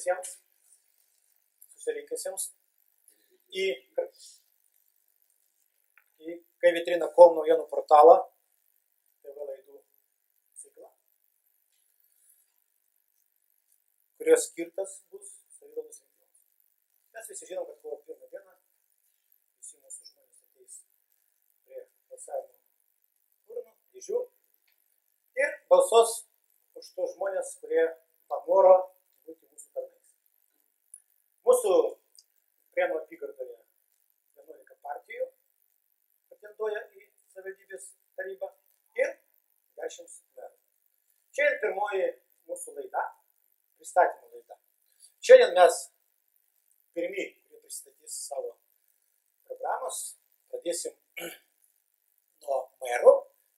visiems susirinkusiems į Vitrina Kauno naujienų portalą, TV laidų ciklą, kurios skirtas bus savivaldos rinkimams. Mes visi žinom, kad kovo 1 dieną visi mūsų žmonės ateis prie balsavimo urnų, dėžių ir balsuos už tos žmonės, kurie panoro būti mūsų tarnais. Mūsų Prienų apygardoje 11 partijų pretenduoja į savivaldybės tarybą ir 10 merų. Čia ir pirmoji mūsų laida, pristatymo laida. Šiandien mes pirmi, kurie pristatys savo programos, pradėsim nuo merų,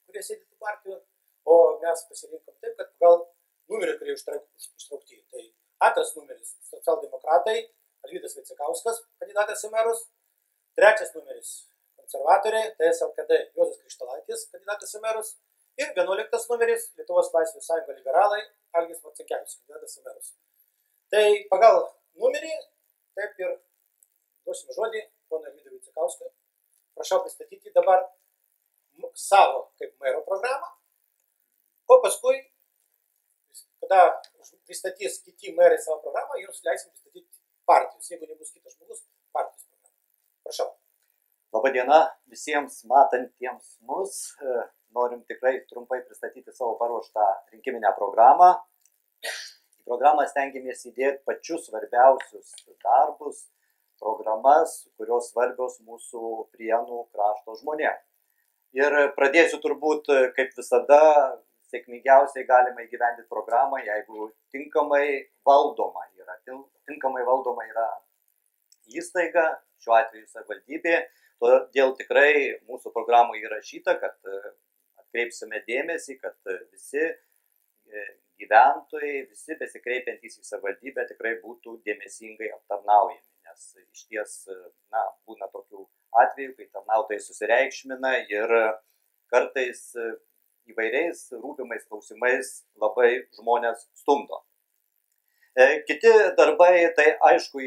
kurie sėdi tų partijų, o mes pasirinkom taip, kad pagal numerį, kurie ištraukti. Tai antras numeris – socialdemokratai, Alvydas Vaicekauskas, kandidatas į merus. Trečias numeris – konservatoriai, TS LKD, Juozas Krištalaitis, kandidatas į merus. Ir 11 numeris – Lietuvos Laisvės sąjunga liberalai, Algis Marcinkevičius, kandidatas į merus. Tai pagal numerį, taip ir duosim žodį pono Alvydui Vaicekauskui. Prašau pristatyti dabar savo kaip mero programą, o paskui, kada pristatys kiti merai savo programą, jums leisim pristatyti partijos, jeigu nebus kitas žmogus, partijos programą. Prašau. Labadiena visiems matantiems mus. Norim tikrai trumpai pristatyti savo paruoštą rinkiminę programą. Į programą stengiamės įdėti pačius svarbiausius darbus, programas, kurios svarbios mūsų Prienų krašto žmonėms. Ir pradėsiu turbūt, kaip visada, sėkmingiausiai galima įgyvendinti programą, jeigu tinkamai valdoma yra įstaiga, šiuo atveju savivaldybė. Todėl tikrai mūsų programoje įrašyta, kad atkreipsime dėmesį, kad visi gyventojai, visi besikreipiantys į savivaldybę tikrai būtų dėmesingai aptarnaujami. Nes iš ties būna tokių atvejų, kai tarnautojai susireikšmina ir kartais įvairiais rūpimais klausimais labai žmonės stumdo. Kiti darbai, tai aišku,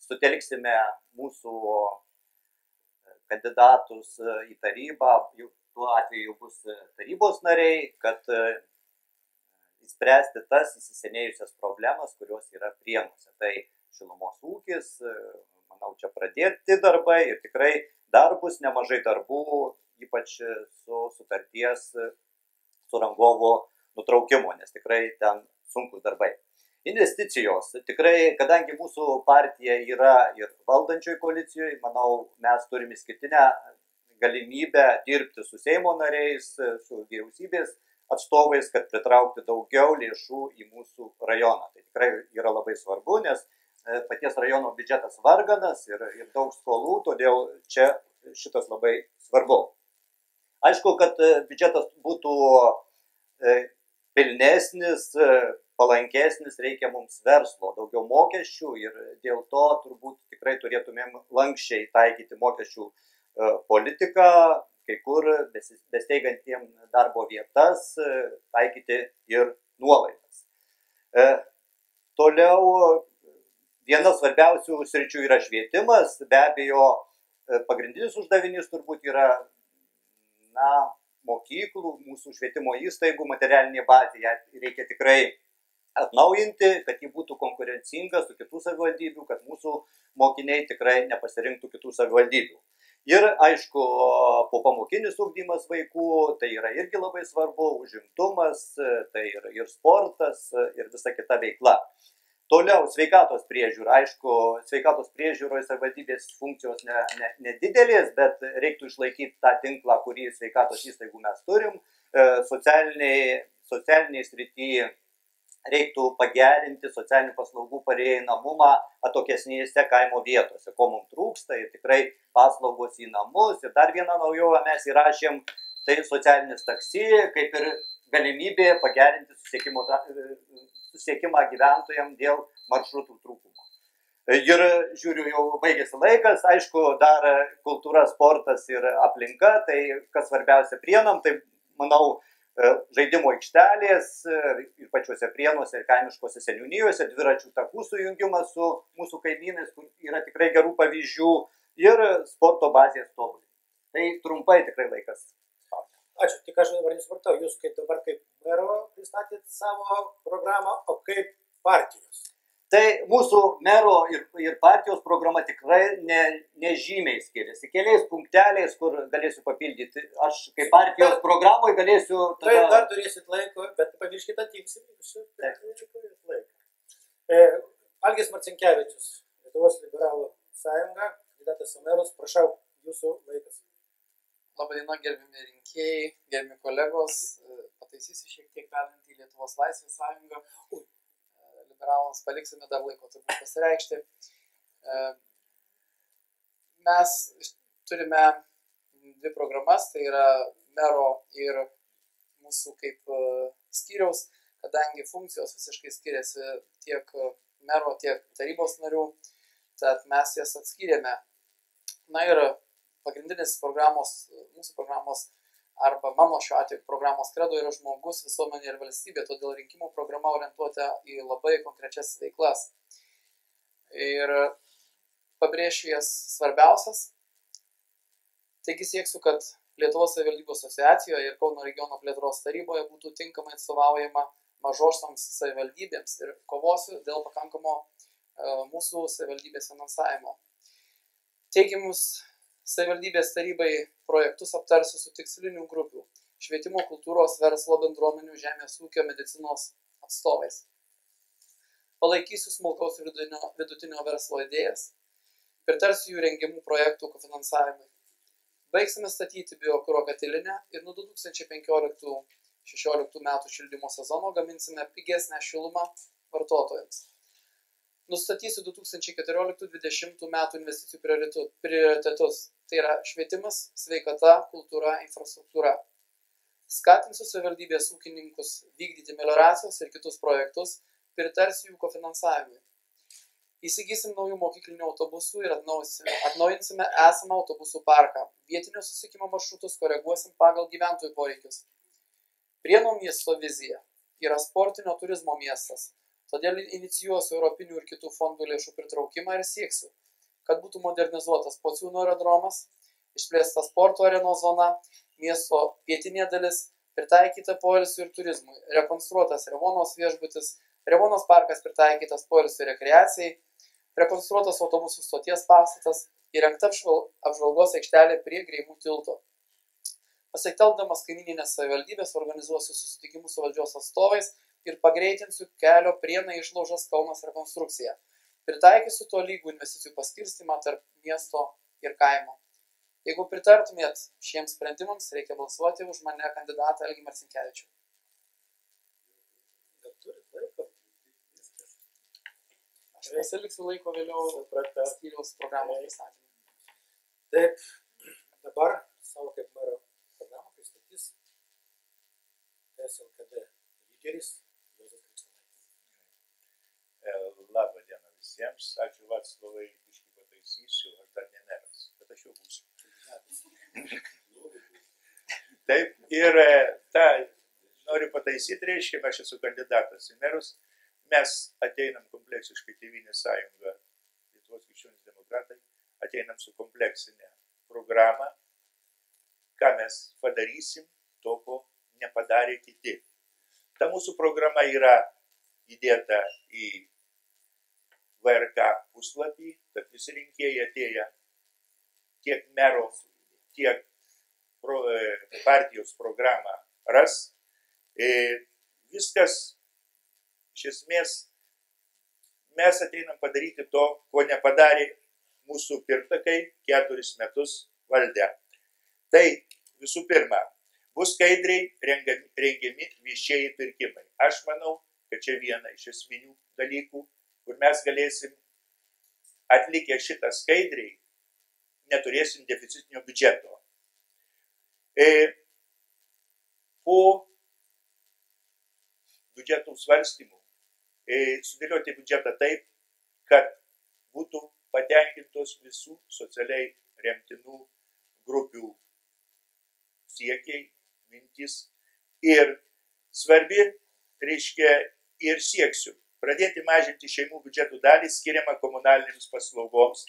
sutelksime mūsų kandidatus į tarybą, tuo atveju bus tarybos nariai, kad įspręsti tas įsisenėjusias problemas, kurios yra Prienuose. Tai šilumos ūkis, manau, čia pradėti darbai ir tikrai dar bus nemažai darbų, ypač su sutarties su rangovo nutraukimu, nes tikrai ten sunkus darbai. Investicijos. Tikrai, kadangi mūsų partija yra ir valdančioj koalicijoje, manau, mes turime išskirtinę galimybę dirbti su Seimo nariais, su vyriausybės atstovais, kad pritraukti daugiau lėšų į mūsų rajoną. Tai tikrai yra labai svarbu, nes paties rajono biudžetas varganas ir daug skolų, todėl čia šitas labai svarbu. Aišku, kad biudžetas būtų pilnesnis, palankesnis, reikia mums verslo, daugiau mokesčių ir dėl to turbūt tikrai turėtumėm lankščiai taikyti mokesčių politiką, kai kur besteigantiem darbo vietas taikyti ir nuolaidas. Toliau viena svarbiausių sričių yra švietimas, be abejo pagrindinis uždavinys turbūt yra mokyklų, mūsų švietimo įstaigų materialinė bazė, ją reikia tikrai atnaujinti, kad ji būtų konkurencinga su kitų savivaldybių, kad mūsų mokiniai tikrai nepasirinktų kitų savivaldybių. Ir aišku, popamokinis ugdymas vaikų, tai yra irgi labai svarbu, užimtumas, tai ir sportas, ir visa kita veikla. Toliau sveikatos priežiūra. Aišku, sveikatos priežiūroje savivaldybės funkcijos nedidelės, bet reiktų išlaikyti tą tinklą, kurį sveikatos įstaigų mes turim. Socialiniai srityje reiktų pagerinti socialinių paslaugų prieinamumą atokesnėse kaimo vietose, ko mums trūksta, ir tikrai paslaugos į namus. Ir dar vieną naujovę mes įrašėm, tai socialinis taksi, kaip ir galimybė pagerinti susisiekimą gyventojams dėl maršrutų trūkumo. Ir žiūriu, jau baigėsi laikas, aišku, dar kultūra, sportas ir aplinka, tai kas svarbiausia Prienam, tai manau, žaidimo aikštelės ir pačiuose Prienuose ir kaimiškose seniūnijose, dviračių takų sujungimas su mūsų kaimynais, kur yra tikrai gerų pavyzdžių, ir sporto bazės tobulinimą. Tai trumpai tikrai laikas. Ačiū, tik aš dabar nesupratau, jūs dabar kaip mero pristatėt savo programą, o kaip partijos? Tai mūsų mero ir partijos programa tikrai nežymiai skiriasi. Keliais punkteliais, kur galėsiu papildyti. Aš kaip partijos programoje galėsiu... Tai dar turėsit laiko, bet pavirškit atimsim. Algis Marcinkevičius, Lietuvos liberalų sąjunga, kandidatas į merus, prašau, jūsų laikas. Labadiena, gerbimi rinkėjai, gerbimi kolegos, pataisysiu šiek tiek vedant į Lietuvos laisvės sąjungą. Liberalams paliksime dar laiko turbūt pasireikšti. Mes turime dvi programas, tai yra mero ir mūsų kaip skyriaus, kadangi funkcijos visiškai skiriasi tiek mero, tiek tarybos narių, tad mes jas atskyrėme. Na ir pagrindinis mūsų programos arba mano šiuo atveju programos kredo yra žmogus, visuomenė ir valstybė, todėl rinkimų programa orientuota į labai konkrečias veiklas. Ir pabrėšiu jas svarbiausias. Taigi sieksiu, kad Lietuvos savivaldybių asociacijoje ir Kauno regiono plėtros taryboje būtų tinkamai atstovaujama mažosioms savivaldybėms ir kovosiu dėl pakankamo mūsų savivaldybės finansavimo. Teigiamus savivaldybės tarybai projektus aptarsiu su tikslinių grupių – švietimo, kultūros, verslo bendruomenių, žemės ūkio, medicinos atstovais. Palaikysiu smulkaus vidutinio verslo idėjas, pritarsiu jų rengiamų projektų kofinansavimui. Baigsime statyti biokuro katilinę ir nuo 2015-2016 metų šildymo sezono gaminsime pigesnę šilumą vartotojams. Nustatysiu 2014-2020 metų investicijų prioritetus. Tai yra švietimas, sveikata, kultūra, infrastruktūra. Skatinsiu savivaldybės ūkininkus vykdyti melioracijos ir kitus projektus, pritarsiu jų kofinansavimui. Įsigysim naujų mokyklinių autobusų ir atnaujinsime esamą autobusų parką. Vietinio susisiekimo maršrutus koreguosim pagal gyventojų poreikius. Prienų miesto vizija yra sportinio turizmo miestas. Todėl inicijuosiu europinių ir kitų fondų lėšų pritraukimą ir sieksiu, kad būtų modernizuotas Pociūno aerodromas, išplėsta sporto arenos zona, miesto pietinė dalis, pritaikyta poilsiui ir turizmui, rekonstruotas Revonos viešbutis, Revonos parkas pritaikytas poilsiui ir rekreacijai, rekonstruotas autobusų stoties pastatas, įrengta apžvalgos aikštelė prie Greimų tilto. Pasitelkdamas kaimyninės savivaldybės organizuosiu susitikimus su valdžios atstovais ir pagreitinsiu kelio Prienai Išlaužas Kaunas rekonstrukciją. Pritaikysiu tolygų investicijų paskirstymą tarp miesto ir kaimo. Jeigu pritartumėt šiems sprendimams, reikia balsuoti už mane kandidatą Algį Marcinkevičių. Aš pasiliksiu laiko vėliau skyriaus programos pristatymą. Taip, dabar savo kaip mero programą pristatys SLKD lyderis. Labą dieną visiems. Ačiū Vaclavai, biškį pataisysiu, aš dar ne meras, bet aš jau būsiu. Taip, ir noriu pataisyti, reiškia, aš esu kandidatas į merus. Mes ateinam kompleksiškai Tėvynės sąjunga, Lietuvos krikščionys demokratai, ateinam su kompleksinė programa, ką mes padarysim, to, ko nepadarė kiti. Ta mūsų programa yra įdėta į VRK puslapį, kad visi rinkėjai atėję tiek mero, tiek partijos programą ras. Viskas, iš esmės, mes ateinam padaryti to, ko nepadarė mūsų pirmtakai 4 metus valdę. Tai visų pirma, bus skaidriai rengiami viešieji pirkimai. Aš manau, kad čia viena iš esminių dalykų, kur mes galėsim atlikę šitą skaidriai, neturėsim deficitinio biudžeto. Po biudžetų svarstymų sudėlioti biudžetą taip, kad būtų patenkintos visų socialiai remtinų grupių siekiai, mintys Ir svarbi, reiškia, ir sieksiu pradėti mažinti šeimų biudžetų dalį skiriamą komunalinėms paslaugoms,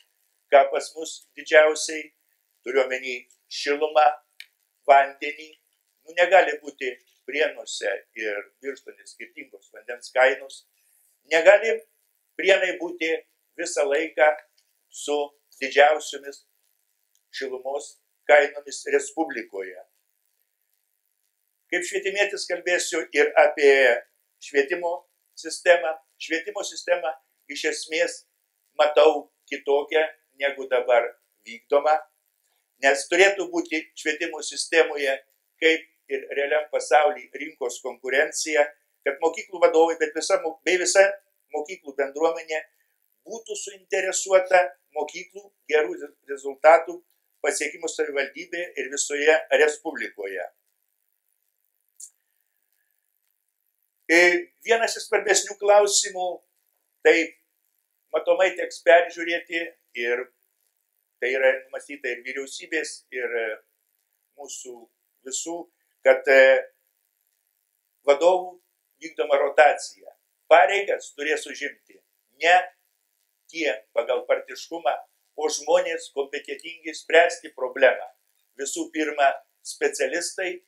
ką pas mus didžiausiai, turiuomenį šilumą, vandenį, negali būti Prienuose ir Birštone skirtingos vandens kainos, negali Prienai būti visą laiką su didžiausiomis šilumos kainomis Respublikoje. Kaip švietimietis kalbėsiu ir apie švietimo sistemą. Švietimo sistemą iš esmės matau kitokią negu dabar vykdoma, nes turėtų būti švietimo sistemoje, kaip ir realiam pasaulyje, rinkos konkurencija, kad mokyklų vadovai, bei visa mokyklų bendruomenė būtų suinteresuota mokyklų gerų rezultatų pasiekimų savivaldybėje ir visoje Respublikoje. Vienas iš svarbesnių klausimų, tai matomai teks peržiūrėti ir tai yra numatyta ir vyriausybės, ir mūsų visų, kad vadovų vykdoma rotacija. Pareigas turės užimti ne tie pagal partiškumą, o žmonės kompetentingi spręsti problemą. Visų pirma, specialistai,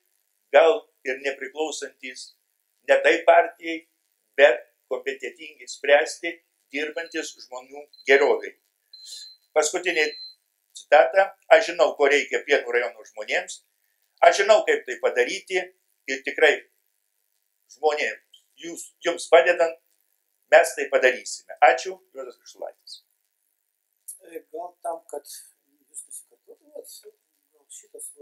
gal ir nepriklausantis ne tai partijai, bet kompetentingi spręsti, dirbantis žmonių gerovai. Paskutinė citata. Aš žinau, ko reikia Prienų rajono žmonėms. Aš žinau, kaip tai padaryti ir tikrai žmonėms, jums padedant, mes tai padarysime. Ačiū, Juozas Krištolaitis. Gal tam, kad jūs pasikartotumėt, gal šitas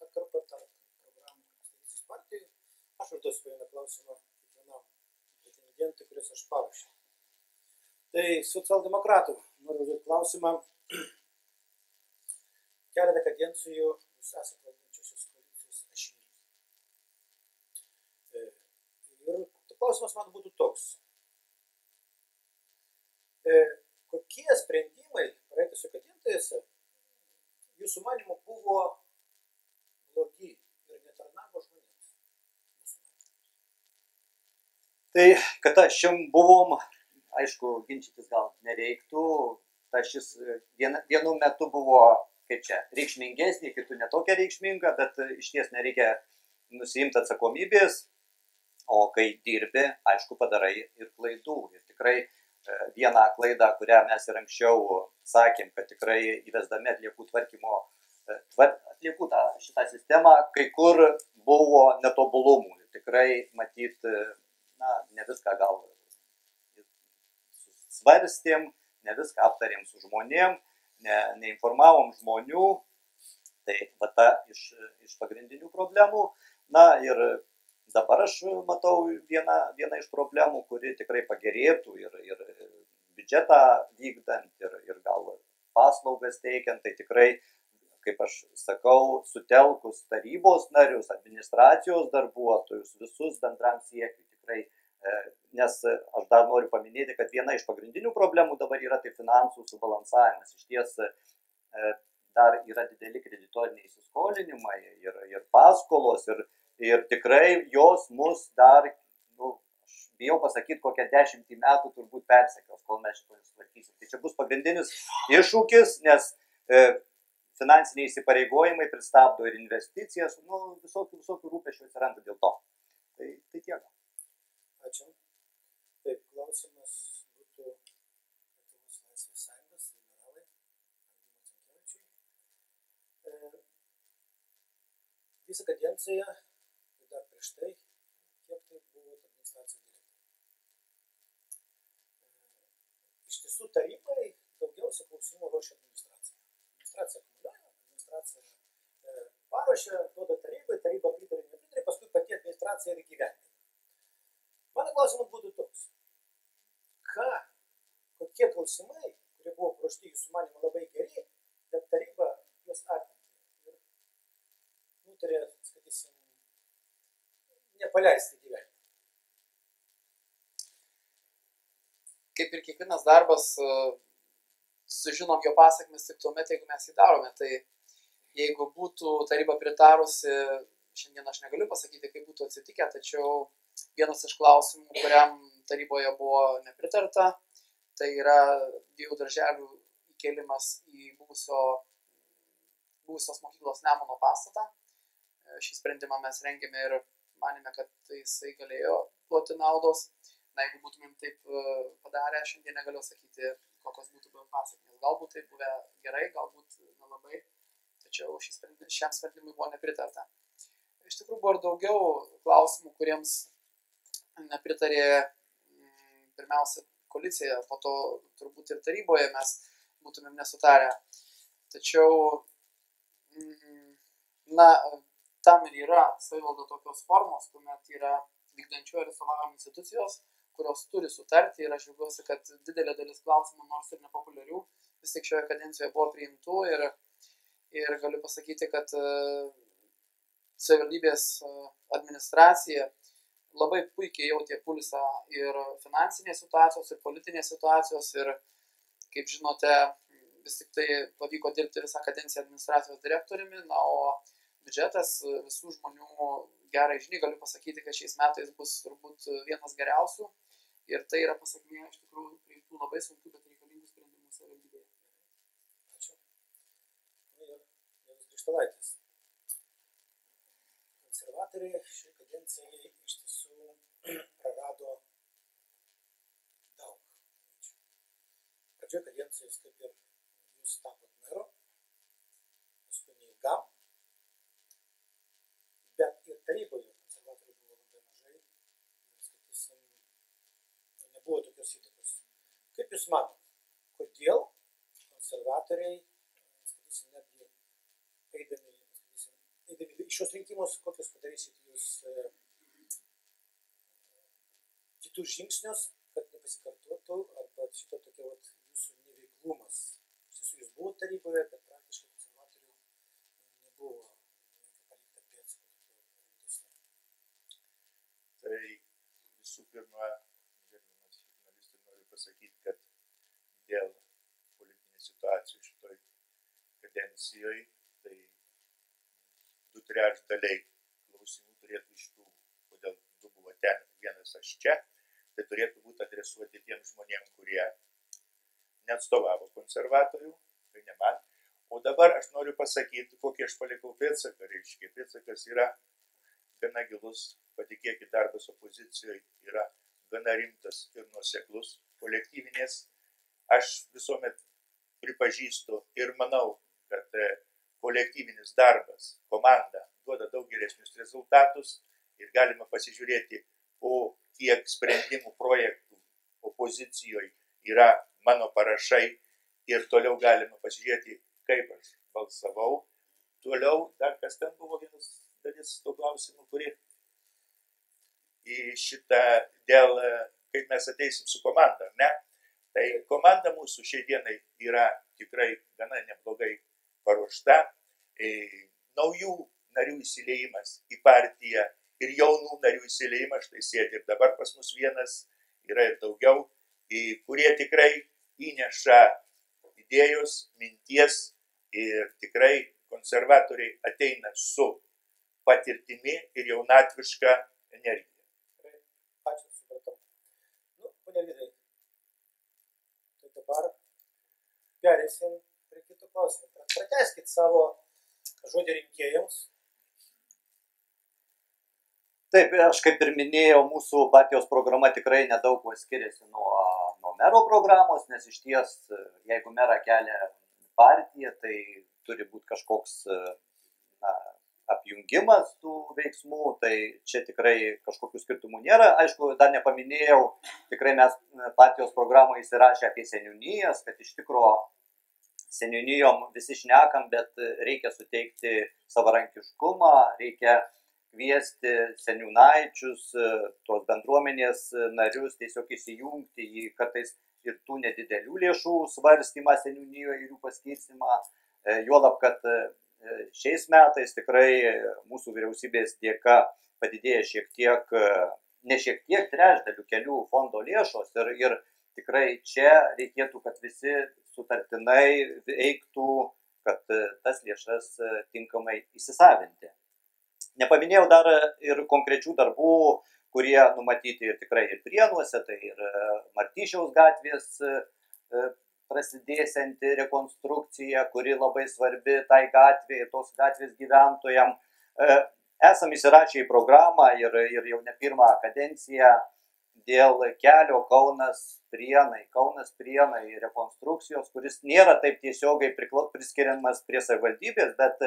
atkarpa tarp programų Konstitucijos partijai, aš užduosiu vieną klausimą kiekvienam pretendentui, kuris aš parašiau. Tai socialdemokratų noriu užduoti klausimą. Keletą kadencijų jūs esate valdančiosios koalicijos ašinys. Ir klausimas man būtų toks. Kokie sprendimai praeitose kadencijose jūsų manymu buvo blogi ir netarnavo žmonėms? Tai, kad šim buvom, aišku, ginčytis gal nereiktų, ta šis vienu metu buvo, kaip čia, reikšmingesnė, kitų netokia reikšminga, bet iš ties nereikia nusiimti atsakomybės, o kai dirbi, aišku, padarai ir klaidų. Ir tikrai vieną klaidą, kurią mes ir anksčiau sakėm, kad tikrai įvesdami atliekų tvarkymo, atliekų šitą sistemą, kai kur buvo netobulumų. Ir tikrai matyt, ne viską gal svarstėm, ne viską aptarėm su žmonėm, neinformavom žmonių. Tai va ta iš pagrindinių problemų. Na ir dabar aš matau vieną iš problemų, kuri tikrai pagerėtų ir biudžetą vykdant, ir gal paslaugas teikiant, tai tikrai, kaip aš sakau, sutelkus tarybos narius, administracijos darbuotojus, visus bendram siekiui tikrai, nes aš dar noriu paminėti, kad viena iš pagrindinių problemų dabar yra tai finansų subalansavimas. Iš ties dar yra dideli kreditoriniai įsiskolinimai ir paskolos ir tikrai jos mus dar, aš bijau pasakyti, kokią 10 metų turbūt persekios, kol mes šito nesutvarkysim. Tai čia bus pagrindinis iššūkis, nes finansiniai įsipareigojimai pristabdo ir investicijas, visokių rūpesčių atsiranda dėl to. Tai tiek. Ačiū. Taip, klausimas būtų Lietuvos Laisvės Sąjungos, liberalai, Algimantui Marcinkevičiui. Visą kadenciją, ir dar prieš tai, kiek tai buvo administracijos direktoriai. Iš tiesų tarybai daugiausia klausimų ruošia administracija. Administracija akumuliuoja, administracija paruošia, duoda tarybai, taryba pritarė, nepritarė, paskui pati administracija ir įgyvendina. Mano klausimas būtų toks. Kokie klausimai, kurie buvo paruošti jūsų manymu labai geri, bet taryba juos atmetė ir nutarė, sakysim, nepaleisti gyvenimą? Kaip ir kiekvienas darbas, sužinom jo pasakmes tik tuomet, jeigu mes jį darome. Tai jeigu būtų taryba pritarusi šiandien aš negaliu pasakyti, kaip būtų atsitikę, tačiau vienas iš klausimų, kuriam taryboje buvo nepritarta, tai yra 2 darželių įkėlimas į buvusios mokyklos Nemuno pastatą. Šį sprendimą mes rengėme ir manėme, kad jisai galėjo duoti naudos. Na, jeigu būtumėm taip padarę, šiandien negaliu sakyti, kokios būtų buvę pasekmės. Galbūt tai buvę gerai, galbūt nelabai, tačiau šiam sprendimui buvo nepritarta. Iš tikrųjų buvo ir daugiau klausimų, kuriems nepritarė pirmiausia koalicija, po to turbūt ir taryboje mes būtumėm nesutarę. Tačiau, na, tam ir yra savivalda tokios formos, kuomet yra vykdančioji ir atstovavimo institucijos, kurios turi sutarti, ir aš džiaugiuosi, kad didelė dalis klausimų, nors ir nepopuliarių, vis tik šioje kadencijoje buvo priimtų, ir galiu pasakyti, kad savivaldybės administracija labai puikiai jautė pulsą ir finansinės situacijos, ir politinės situacijos, ir, kaip žinote, vis tik tai pavyko dirbti visą kadenciją administracijos direktoriumi, na, o biudžetas visų žmonių gerai žiniai, galiu pasakyti, kad šiais metais bus turbūt vienas geriausių, ir tai yra pasakmė iš tikrųjų priimtų labai sunkių, bet reikalingų sprendimų savivaldybėje. Ačiū. Ir Jėzus Krištolaitis. Konservatoriai šioje kadencijoje iš tiesų prarado daug. Pradžioje kadencijos, kaip ir jūs tapot meru, paskui neilgam, bet ir taryboje konservatoriai buvo labai mažai, ir, sakysim, nebuvo tokios įtakos. Kaip jūs manot, kodėl konservatoriai, sakysim, netgi eidami į šios rinkimus, kokius padarysit jūs kitus žingsnius, kad nepasikartotų, arba šito tokia jūsų neveiklumas. Iš tiesų jūs buvo taryboje, bet praktiškai konservatorių nebuvo palikta pėdsakų. Tai visų pirma, gerbiamas žurnalistai, noriu pasakyti, kad dėl politinės situacijos šitoj kadencijoje, tai 2/3 klausimų turėtų iš tų, kodėl 2 buvo ten, 1 aš čia, tai turėtų būti adresuoti tiem žmonėm, kurie neatstovavo konservatorių, tai ne man. O dabar aš noriu pasakyti, kokį aš palikau pėdsaką, reiškia. Pėdsakas yra gana gilus, patikėkit, darbas opozicijoje yra gana rimtas ir nuoseklus, kolektyvinės. Aš visuomet pripažįstu ir manau, kad kolektyvinis darbas, komanda duoda daug geresnius rezultatus, ir galima pasižiūrėti, o kiek sprendimų projektų opozicijoje yra mano parašai, ir toliau galima pasižiūrėti, kaip aš balsavau. Toliau dar kas ten buvo vienas dalis to klausimų, kuri į šitą dėl, kaip mes ateisim su komanda, ne? Tai komanda mūsų šiai dienai yra tikrai gana neblogai paruošta. Naujų narių įsiliejimas į partiją ir jaunų narių įsiliejimas, štai sėdi ir dabar pas mus vienas, yra ir daugiau, kurie tikrai įneša idėjos, minties, ir tikrai konservatoriai ateina su patirtimi ir jaunatviška energija. Ačiū, supratau. Ponia Vidai, tai dabar perėsim prie kito klausimų. Pratęskit savo žodį rinkėjams. Taip, aš kaip ir minėjau, mūsų partijos programa tikrai nedaug kuo skiriasi nuo mero programos, nes iš ties, jeigu merą kelia partija, tai turi būti kažkoks apjungimas tų veiksmų, tai čia tikrai kažkokių skirtumų nėra. Aišku, dar nepaminėjau, tikrai mes partijos programoje įsirašę apie seniūnijas, kad iš tikro seniūnijom visi šnekam, bet reikia suteikti savarankiškumą, reikia kviesti seniūnaičius, tos bendruomenės narius tiesiog įsijungti į kartais ir tų nedidelių lėšų svarstymą seniūnijoje ir jų paskirstimą. Juolab, kad šiais metais tikrai mūsų vyriausybės dėka padidėja trečdaliu kelių fondo lėšos, ir tikrai čia reikėtų, kad visi sutartinai veiktų, kad tas lėšas tinkamai įsisavinti. Nepaminėjau dar ir konkrečių darbų, kurie numatyti ir tikrai ir Prienuose, tai ir Martyšiaus gatvės prasidėsianti rekonstrukcija, kuri labai svarbi tai gatvėje, tos gatvės gyventojams. Esam įsirašę į programą ir jau ne pirmą kadenciją dėl kelio Kaunas Prienai rekonstrukcijos, kuris nėra taip tiesiogiai priskiriamas prie savivaldybės, bet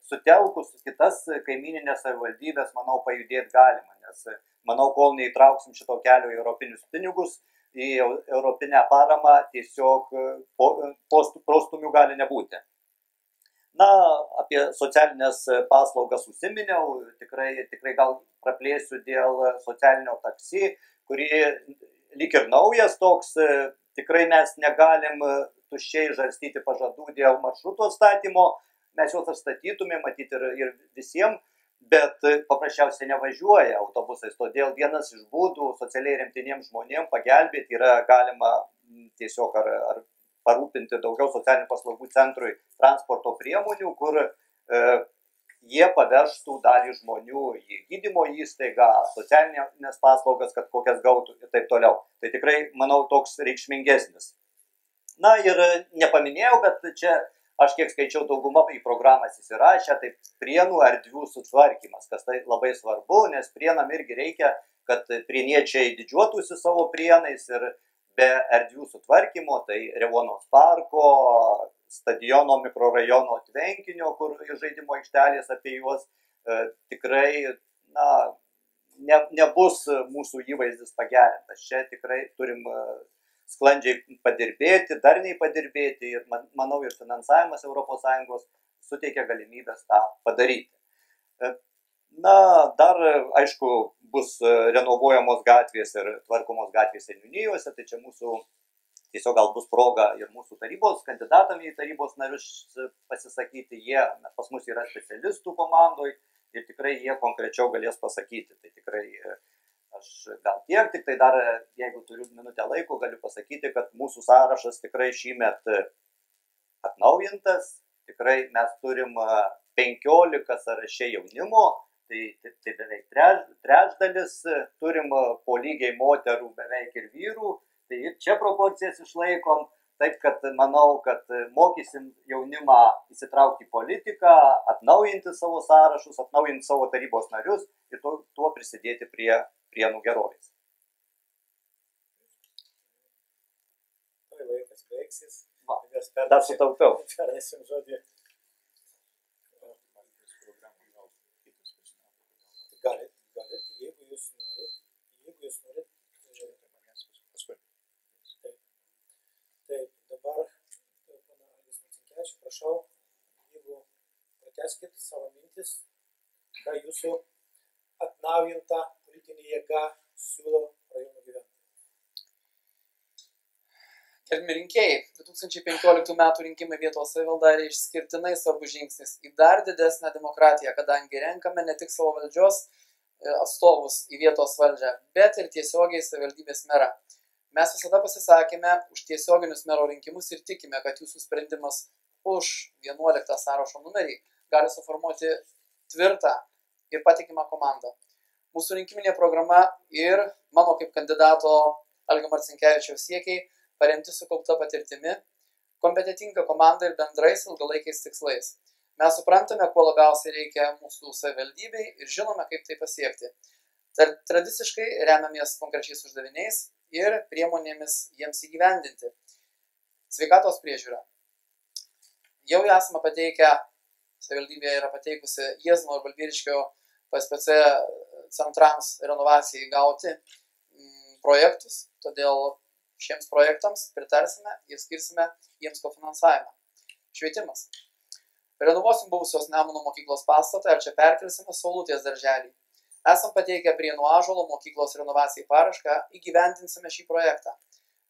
sutelkus kitas kaimininės savivaldybės, manau, pajudėti galima, nes manau, kol neįtrauksim šito kelio į europinius pinigus, į europinę paramą, tiesiog prostumių gali nebūti. Na, apie socialinės paslaugas užsiminiau, tikrai gal praplėsiu dėl socialinio taksi, kurį lyg ir naujas toks, tikrai mes negalim tuščiai žarstyti pažadų dėl maršruto statymo, mes juos atstatytume, matyti ir visiems, bet paprasčiausiai nevažiuoja autobusais, todėl vienas iš būdų socialiai remtiniems žmonėms pagelbėti yra galima tiesiog ar parūpinti daugiau socialinių paslaugų centrui transporto priemonių, kur jie pavežtų dalį žmonių į gydymo įstaigą, socialinės paslaugas, kad kokias gautų ir taip toliau. Tai tikrai, manau, toks reikšmingesnis. Na ir nepaminėjau, bet čia aš kiek skaičiau, dauguma į programas įsirašę, tai Prienų erdvių sutvarkymas, kas tai labai svarbu, nes Prienam irgi reikia, kad prieniečiai didžiuotųsi savo Prienais ir be erdvių sutvarkymo, tai Revonos parko, stadiono mikrorajono tvenkinio, kur žaidimo aikštelės apie juos tikrai nebus mūsų įvaizdis pagerintas. Čia tikrai turim sklandžiai padirbėti, darniai padirbėti ir manau ir finansavimas ES suteikia galimybės tą padaryti. Na, dar aišku bus renovuojamos gatvės ir tvarkomos gatvės seniūnijose, tai čia mūsų tiesiog gal bus proga ir mūsų tarybos kandidatam į tarybos narius pasisakyti, pas mus yra specialistų komandoj ir tikrai jie konkrečiau galės pasakyti, tai tikrai aš gal tiek, tik tai dar, jeigu turiu minutę laiko, galiu pasakyti, kad mūsų sąrašas tikrai šįmet atnaujintas. Tikrai mes turim 15 sąraše jaunimo, tai beveik trečdalis, turim po lygiai moterų beveik ir vyrų, tai ir čia proporcijas išlaikom. Taip, kad manau, kad mokysim jaunimą įsitraukti į politiką, atnaujinti savo sąrašus, atnaujinti savo tarybos narius ir tuo prisidėti prie Prienų gerovės. Laikas baigsis. Dar sutaupiau. Perėsim žodį. Galit, jeigu jūs norit. Taip, dabar, pana Algis Marcinkevičius, prašau, jeigu pratęskit savo mintis, ką jūsų atnaujinta politinė jėga siūlo rajono gyventojams. Gerbiami rinkėjai, 2015 metų rinkimai vietos savivaldą yra išskirtinai svarbus žingsnis į dar didesnę demokratiją, kadangi renkame ne tik savo valdžios atstovus į vietos valdžią, bet ir tiesiogiai savivaldybės merą. Mes visada pasisakėme už tiesioginius mero rinkimus ir tikime, kad jūsų sprendimas už 11 sąrašo numerį gali suformuoti tvirtą ir patikimą komandą. Mūsų rinkiminė programa ir mano kaip kandidato Algio Marcinkevičiaus siekiai paremti sukaupta patirtimi, kompetentinga komanda ir bendrais ilgalaikiais tikslais. Mes suprantame, kuo labiausiai reikia mūsų savivaldybei ir žinome, kaip tai pasiekti. Tradiciškai remiamės konkrečiais uždaviniais ir priemonėmis jiems įgyvendinti. Sveikatos priežiūra. Jau esame pateikę, savivaldybė yra pateikusi Jiezno ir Balbieriškio PSPC centrams renovacijai gauti projektus, todėl šiems projektams pritarsime ir skirsime jiems kofinansavimą. Švietimas. Renovuosim buvusios Nemuno mokyklos pastatą ir čia perkelsime Saulutės darželį. Esam pateikę Prienų Ąžuolo mokyklos renovacijai paraišką, įgyvendinsime šį projektą.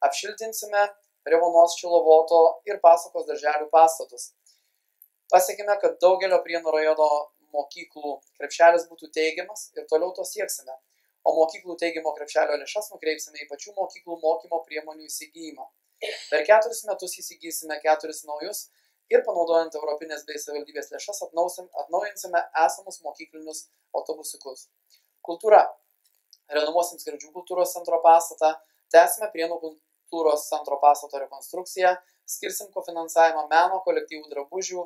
Apšiltinsime Revonos Šilovoto ir Pasakos darželių pastatus. Pasiekime, kad daugelio Prienų rajono mokyklų krepšelis būtų teigiamas ir toliau to sieksime. O mokyklų teigiamo krepšelio lėšas nukreipsime į pačių mokyklų mokymo priemonių įsigijimą. Per 4 metus įsigysime 4 naujus ir panaudojant europinės bei savivaldybės lėšas atnaujinsime esamus mokyklinius autobusiukus. Kultūra. Renovuosim Skerdžių kultūros centro pastatą, tęsime Prienų kultūros centro pastato rekonstrukciją, skirsim kofinansavimą meno, kolektyvų drabužių,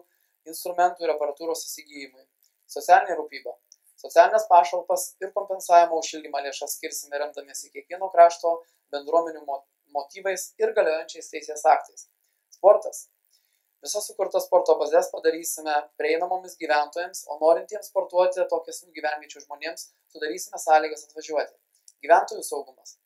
instrumentų ir aparatūros įsigijimui. Socialinė rūpyba. Socialinės pašalpas ir kompensavimo už šildymą lėšas skirsime remdamiesi kiekvieno krašto bendruomenių motyvais ir galiojančiais teisės aktais. Sportas. Visas sukurtas sporto bazės padarysime prieinamomis gyventojams, o norintiems sportuoti atokesnių gyvenviečių žmonėms sudarysime sąlygas atvažiuoti. Gyventojų saugumas.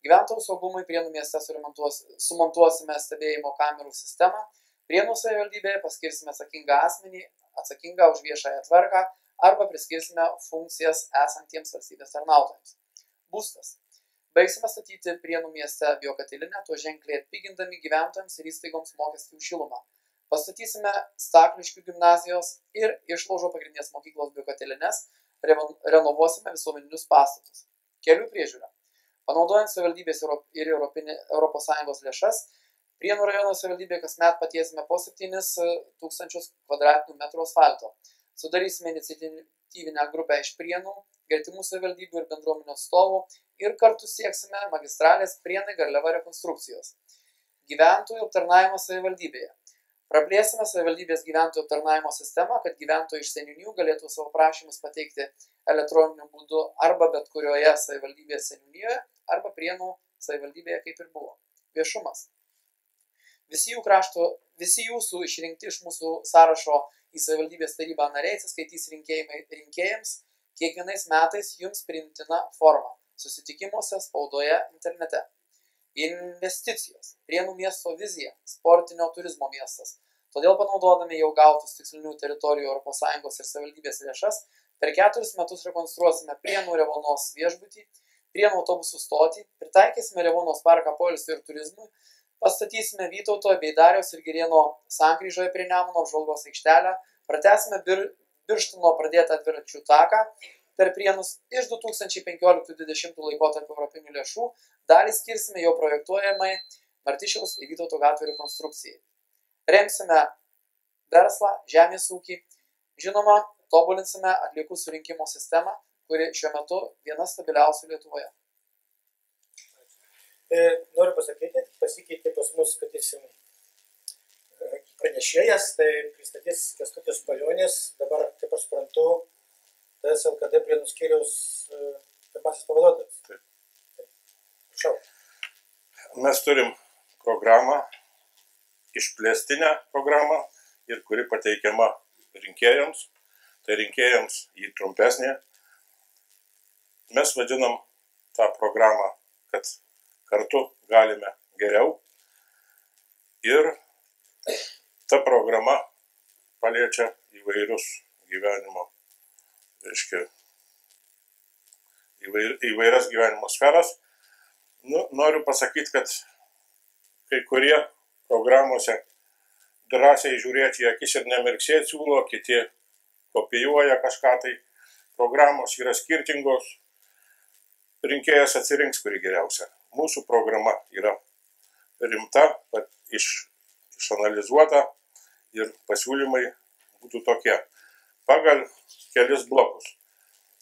Gyventojų saugumui Prienų mieste sumontuosime stebėjimo kamerų sistemą, Prienų savivaldybėje paskirsime atsakingą asmenį, atsakingą už viešąją tvarką arba priskirsime funkcijas esantiems valstybės tarnautojams. Būstas. Baigsime statyti Prienų mieste biokatilinę, tuo ženkliai atpigindami gyventojams ir įstaigoms mokestį už šilumą. Pastatysime Stakliškių gimnazijos ir Išlaužo pagrindinės mokyklos biokatilines, renovuosime visuomeninius pastatus. Kelių priežiūra. Panaudojant savivaldybės ir ES lėšas, Prienų rajono savivaldybėje kasmet patiesime po 7,000 m2 asfalto. Sudarysime iniciatyvinę grupę iš Prienų, gretimų savivaldybių ir bendruomenių atstovų ir kartu sieksime magistralės Prienai-Garliava rekonstrukcijos. Gyventojų aptarnavimo savivaldybėje. Praplėsime savivaldybės gyventojų aptarnavimo sistemą, kad gyventojai iš seniūnijų galėtų savo prašymus pateikti elektroniniu būdu arba bet kurioje savivaldybės seniūnijoje, arba Prienų savivaldybėje kaip ir buvo. Viešumas. Visi jūsų išrinkti iš mūsų sąrašo į savivaldybės tarybą nariai atsiskaitys rinkėjams kiekvienais metais jums priimtina forma susitikimuose, spaudoje, internete. Investicijos. Prienų miesto vizija. Sportinio turizmo miestas. Todėl panaudodami jau gautus tikslinių teritorijų ES ir savivaldybės lėšas, per 4 metus rekonstruosime Prienų Revonos viešbutį, Prienų autobusų stotį, pritaikysime Revonos parką poilsiui ir turizmui, pastatysime Vytauto bei Dariaus ir Girėno sankryžoje prie Nemuno apžvalgos aikštelę, pratęsime Birštono pradėtą dviračių taką per Prienus iš 2015-2020 laikotarpio europinių lėšų, dalį skirsime jau projektuojamai Martišiaus ir Vytauto gatvių rekonstrukcijai. Remsime verslą, žemės ūkį, žinoma, tobulinsime atliekų surinkimo sistemą, kuri šiuo metu viena stabiliausių Lietuvoje. Noriu pasakyti, pasikeitė pas mus, kad jis pranešėjas, tai pristatys Kęstutis Palionis, dabar, kaip aš suprantu, tas LKD Prienų skyriaus pirmasis pavaduotojas. Prašau. Mes turim programą, išplėstinę programą, ir kuri pateikiama rinkėjams, tai rinkėjams jį trumpesnė. Mes vadinam tą programą, kad kartu galime geriau, ir ta programa paliečia įvairius gyvenimo, įvairias gyvenimo sferas. Noriu pasakyti, kad kai kurie programuose drąsiai žiūrėti į akis ir nemirksėti siūlo, kiti kopijuoja kažką, tai programos yra skirtingos, rinkėjas atsirinks, kuri geriausia. Mūsų programa yra rimta, išanalizuota ir pasiūlymai būtų tokie. Pagal kelis blokus.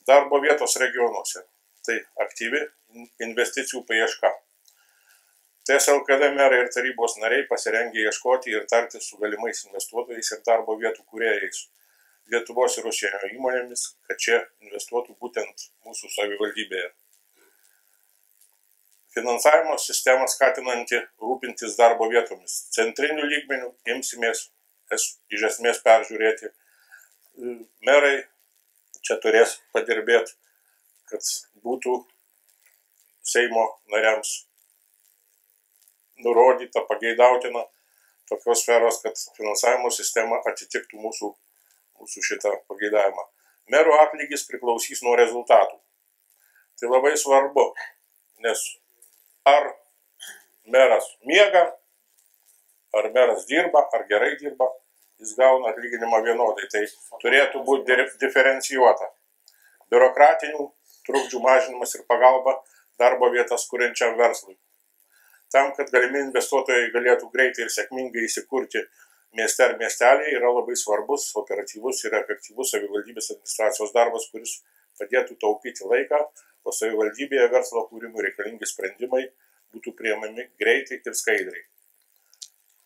Darbo vietos regionuose. Tai aktyvi investicijų paieška. TSLKD merai ir tarybos nariai pasirengė ieškoti ir tartis su galimais investuotojais ir darbo vietų kūrėjais Lietuvos ir užsienio įmonėmis, kad čia investuotų būtent mūsų savivaldybėje. Finansavimo sistema skatinanti rūpintis darbo vietomis. Centrinių lygmenių imsimės iš esmės peržiūrėti. Merai čia turės padirbėti, kad būtų Seimo nariams nurodyta, pageidautina tokios sferos, kad finansavimo sistema atitiktų mūsų šitą pageidavimą. Merų atlygis priklausys nuo rezultatų. Tai labai svarbu, nes ar meras miega, ar meras dirba, ar gerai dirba, jis gauna atlyginimą vienodai. Tai turėtų būti diferencijuota. Biurokratinių trukdžių mažinimas ir pagalba darbo vietas kuriančiam verslui. Tam, kad galimi investuotojai galėtų greitai ir sėkmingai įsikurti mieste ar miestelėje yra labai svarbus, operatyvus ir efektyvus savivaldybės administracijos darbas, kuris padėtų taupyti laiką, o savivaldybėje verslo kūrimui reikalingi sprendimai būtų priimami greitai ir skaidriai.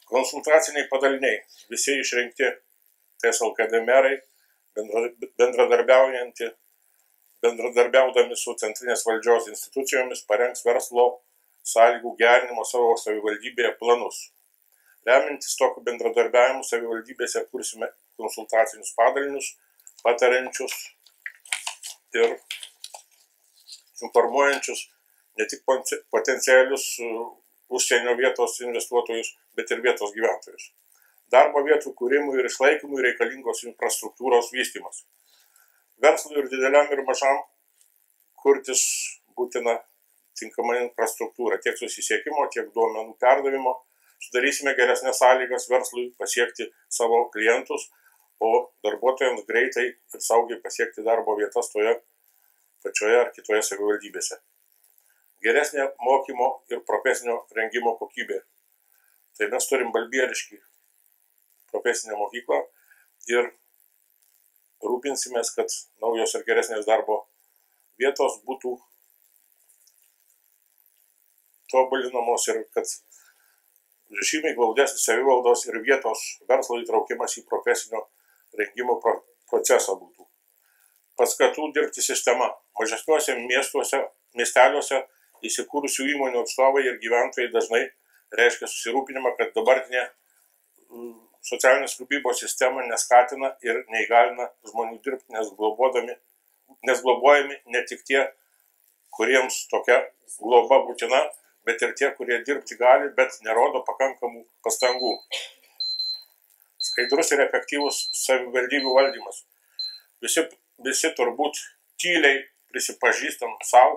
Konsultaciniai padaliniai, visi išrinkti TSLKD merai, bendradarbiaudami su centrinės valdžios institucijomis, parengs verslo sąlygų gerinimo savo savivaldybėje planus. Remintis tokiu bendradarbiavimu savivaldybėse kursime konsultacinius padalinius, patariančius ir informuojančius ne tik potencialius užsienio vietos investuotojus, bet ir vietos gyventojus. Darbo vietų kūrimui ir išlaikymui reikalingos infrastruktūros vystymas. Verslui ir dideliam ir mažam kurtis būtina tinkama infrastruktūra, tiek susisiekimo, tiek duomenų perdavimo. Sudarysime geresnės sąlygas verslui pasiekti savo klientus, o darbuotojams greitai ir saugiai pasiekti darbo vietas toje pačioje ar kitoje savivaldybėse. Geresnė mokymo ir profesinio rengimo kokybė. Tai mes turim Balbieriškį profesinę mokyklą ir rūpinsimės, kad naujos ir geresnės darbo vietos būtų tobulinamos ir kad žymiai glaudesnis savivaldos ir vietos verslo įtraukimas į profesinio rengimo procesą būtų. Paskatų dirbti sistema. Mažesniuose miesteliuose įsikūrusių įmonių atstovai ir gyventojai dažnai reiškia susirūpinimą, kad dabartinė socialinės rūpybos sistema neskatina ir neįgalina žmonių dirbti, nes globojami ne tik tie, kuriems tokia globa būtina, bet ir tie, kurie dirbti gali, bet nerodo pakankamų pastangų. Skaidrus ir efektyvus savivaldybių valdymas. Visi turbūt tyliai prisipažįstam savo,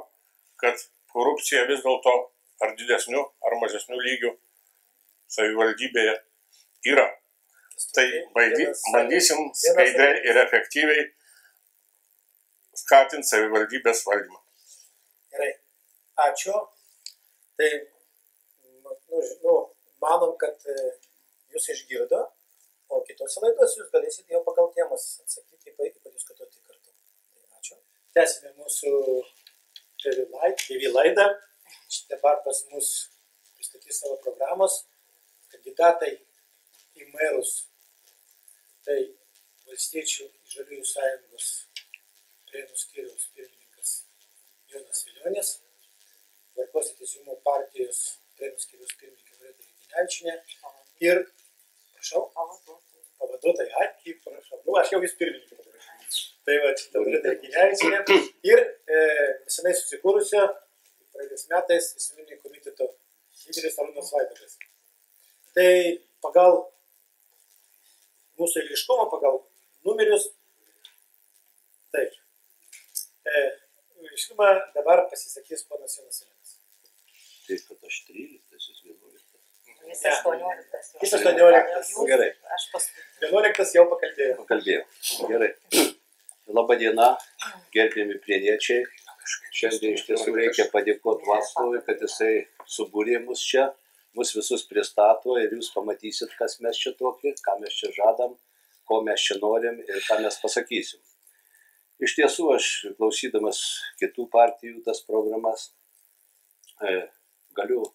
kad korupcija vis dėlto ar didesniu, ar mažesniu lygiu savivaldybėje yra. Tai bandysim skaidriai ir efektyviai skatinti savivaldybės valdymą. Gerai, ačiū. Tai, manom, kad jūs išgirdo, o kitose laidose jūs galėsite jau pagal temas atsakyti, padiskutuoti kartu. Tai ačiū. Tęsime mūsų TV laidą. Dabar pas mus pristatys savo programos kandidatai į merus. Tai Valstiečių ir Žaliųjų sąjungos Prienų skyriaus pirmininkas Jonas Vilionis, Tvarkos ir Teisingumo partijos Prienų skyriaus pirmininkė Loreta Jakinevičienė ir, prašau, pavaduotoja, prašau, aš jau vis pirmininką padariau. Tai va, šitą Loreta Jakinevičienė ir nesenai susikūrusio praeitais metais visuomeninio komiteto lyderis Arūnas Vaidotas. Tai pagal mūsų eiliškumą, pagal numerius, taip, eiliškumą dabar pasisakys ponas Jonas Vilionis. Taip, kad aš 13, 11. Jis 18. Jis 18. Gerai. 11 jau pakalbėjau. Gerai. Labadiena, gerbiami prieniečiai. Šiandien iš tiesų reikia padėkoti Vaclovui, kad jisai subūrė mus čia, mus visus pristato ir jūs pamatysit, kas mes čia tokie, ką mes čia žadam, ko mes čia norim ir ką mes pasakysim. Iš tiesų, aš klausydamas kitų partijų tas programas galiu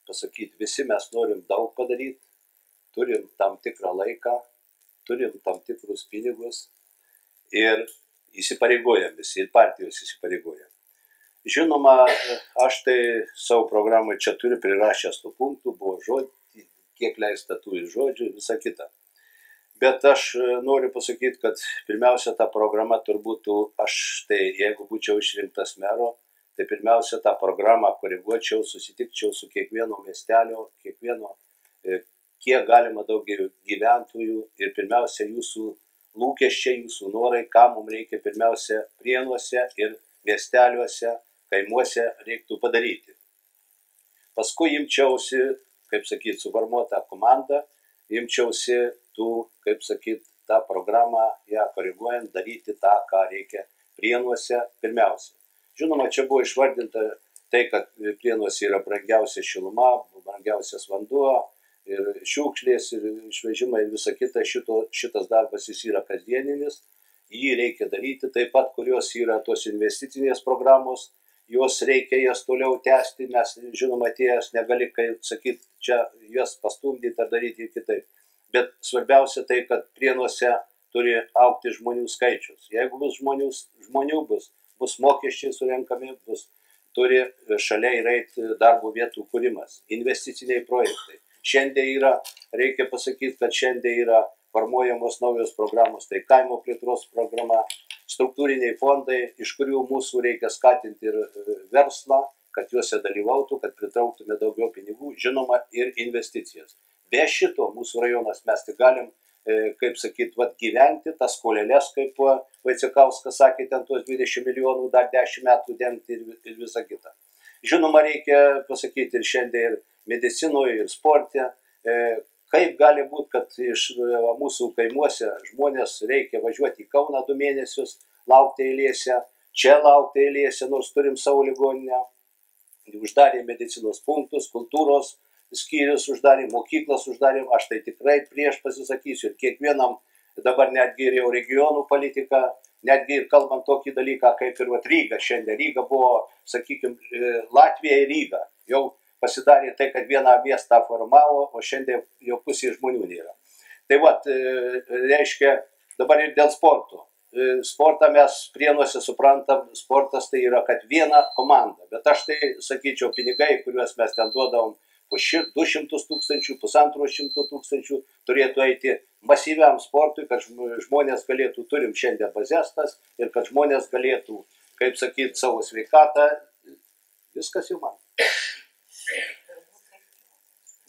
pasakyti, visi mes norim daug padaryti, turim tam tikrą laiką, turim tam tikrus pinigus ir įsipareigojam visi, ir partijos įsipareigoja. Žinoma, aš tai savo programą čia turiu prirašęs tų punktų, buvo žodžiai, kiek leista tų ir žodžių, visa kita. Bet aš noriu pasakyti, kad pirmiausia ta programa turbūt, aš tai jeigu būčiau išrinktas mero, tai pirmiausia tą programą koreguočiau, susitikčiau su kiekvieno miestelio, kiek galima daugiau gyventojų ir pirmiausia jūsų lūkesčiai, jūsų norai, ką mums reikia pirmiausia Prienuose ir miesteliuose, kaimuose reiktų padaryti. Paskui imčiausi, kaip sakyt, suformuotą komandą, imčiausi tą programą, ją koreguojant, daryti tą, ką reikia Prienuose pirmiausia. Žinoma, čia buvo išvardinta tai, kad Prienuose yra brangiausia šiluma, brangiausias vanduo, ir šiukšlės, ir išvežimai, ir visa kita, šitas darbas jis yra kasdieninis, jį reikia daryti, taip pat kurios yra tos investicinės programos, jos reikia jas toliau tęsti, nes žinoma atėjęs negali, kaip sakyti, čia jas pastumdyti ar daryti kitaip. Bet svarbiausia tai, kad Prienuose turi augti žmonių skaičius. Jeigu bus žmonių bus mokesčiai surenkami, turi šalia ir eiti darbo vietų kūrimas, investiciniai projektai. Šiandien reikia pasakyti, kad šiandien yra formuojamos naujos programos, tai kaimo plėtros programa, struktūriniai fondai, iš kurių mūsų reikia skatinti ir verslą, kad juose dalyvautų, kad pritrauktume daugiau pinigų, žinoma, ir investicijas. Be šito mūsų rajonas mes tik galim, kaip sakyt, gyventi, tas skolelės, kaip Vaicekauskas sakė, ten tuos 20 milijonų dar 10 metų dengti ir visą kitą. Žinoma, reikia pasakyti ir šiandien ir medicinoje, ir sporte, kaip gali būti, kad iš mūsų kaimuose žmonės reikia važiuoti į Kauną 2 mėnesius, laukti eilėse, čia laukti eilėse, nors turim savo ligoninę, uždarė medicinos punktus, kultūros skyrius uždarė, mokyklas uždarė, aš tai tikrai prieš pasisakysiu ir kiekvienam dabar netgi ir jau regionų politika, netgi ir kalbant tokį dalyką kaip ir Ryga šiandien. Ryga buvo, sakykime, Latvija ir Ryga. Jau pasidarė tai, kad vieną miestą formavo, o šiandien jau pusė žmonių nėra. Tai reiškia dabar ir dėl sporto. Sportą mes Prienuose suprantam, sportas tai yra, kad viena komanda. Bet aš tai sakyčiau, pinigai, kuriuos mes ten duodavom, po 200 tūkstančių, 150 tūkstančių turėtų eiti masyviam sportui, kad žmonės galėtų, turim šiandien bazestas, ir kad žmonės galėtų, kaip sakyti, savo sveikatą, viskas jau man.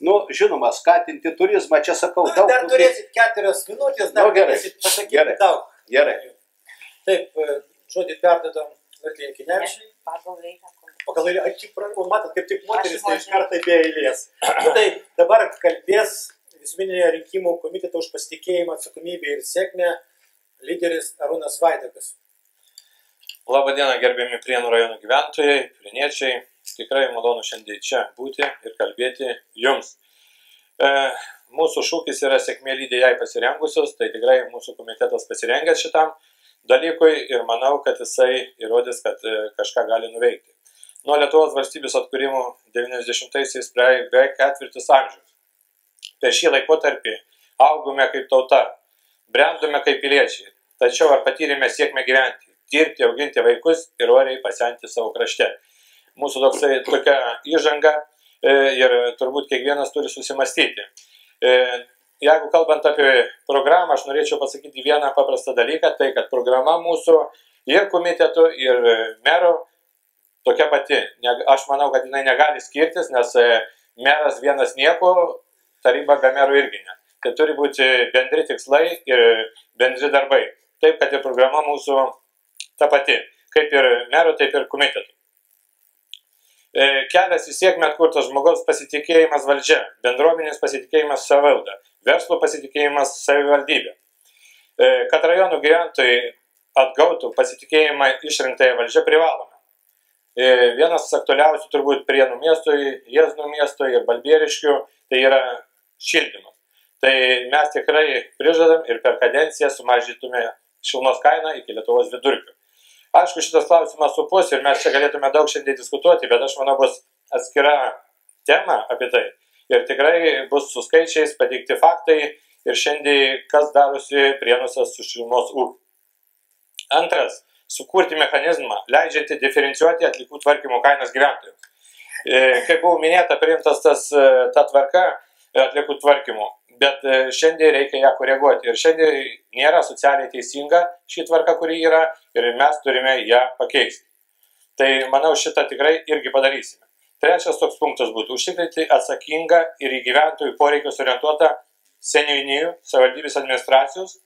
Nu, žinoma, skatinti turizmą, čia sakau, daug. Dar turėsit 4 minutės, dar galėsit pasakyti daug. Gerai. Taip, žodį perdodam Varklė Kinevičiui. Pagal eilę, matot, kaip tik moteris, tai iš karto be eilės. Tai dabar kalbės Visuomeninio rinkimų komiteto už pasitikėjimą, atsakomybę ir sėkmę lyderis Arūnas Vaidagas. Labą dieną, gerbiami Prienų rajono gyventojai, prieniečiai. Tikrai malonu šiandien čia būti ir kalbėti jums. Mūsų šūkis yra sėkmė lydi jai pasirengusios, tai tikrai mūsų komitetas pasirengęs šitam dalykui ir manau, kad jisai įrodys, kad kažką gali nuveikti. Nuo Lietuvos valstybės atkūrimo 90-aisiais beveik 4 amžius. Per šį laikotarpį augome kaip tauta, brendome kaip piliečiai, tačiau ar patyrėme sėkmę gyventi, dirbti, auginti vaikus ir oriai pasenti savo krašte. Mūsų tokia įžanga ir turbūt kiekvienas turi susimastyti. Jeigu kalbant apie programą, aš norėčiau pasakyti vieną paprastą dalyką, tai kad programa mūsų ir komitetų, ir mero tokia pati. Aš manau, kad jinai negali skirtis, nes meras vienas nieko, taryba be mero irgi ne. Tai turi būti bendri tikslai ir bendri darbai. Taip, kad ir programa mūsų ta pati. Kaip ir mero, taip ir komitetų. Kelias į sėkmę atkurtas žmogaus pasitikėjimas valdžia, bendruomenės pasitikėjimas savivalda, verslo pasitikėjimas savivaldybė. Kad rajonų gyventojai atgautų pasitikėjimą išrinktąją valdžią privalome. Vienas aktualiausių turbūt Prienų miestui, Jiezno miestui ir Balbieriškių, tai yra šildymas. Tai mes tikrai prižadam ir per kadenciją sumažintume šilumos kainą iki Lietuvos vidurkių. Aišku, šitas klausimas supus ir mes čia galėtume daug šiandien diskutuoti, bet aš manau bus atskira tema apie tai. Ir tikrai bus su skaičiais pateikti faktai ir šiandien kas darosi Prienuose su šilumos ūkiu. Antras. Sukurti mechanizmą, leidžiantį diferencijuoti atliekų tvarkymo kainas gyventojams. Kaip buvo minėta, priimtas ta tvarka atliekų tvarkymo, bet šiandien reikia ją koreguoti. Ir šiandien nėra socialiai teisinga ši tvarka, kuri yra, ir mes turime ją pakeisti. Tai manau, šitą tikrai irgi padarysime. Trečias toks punktas būtų užtikrinti atsakingą ir į gyventojų poreikius orientuotą seniūnijų, savivaldybės administracijos,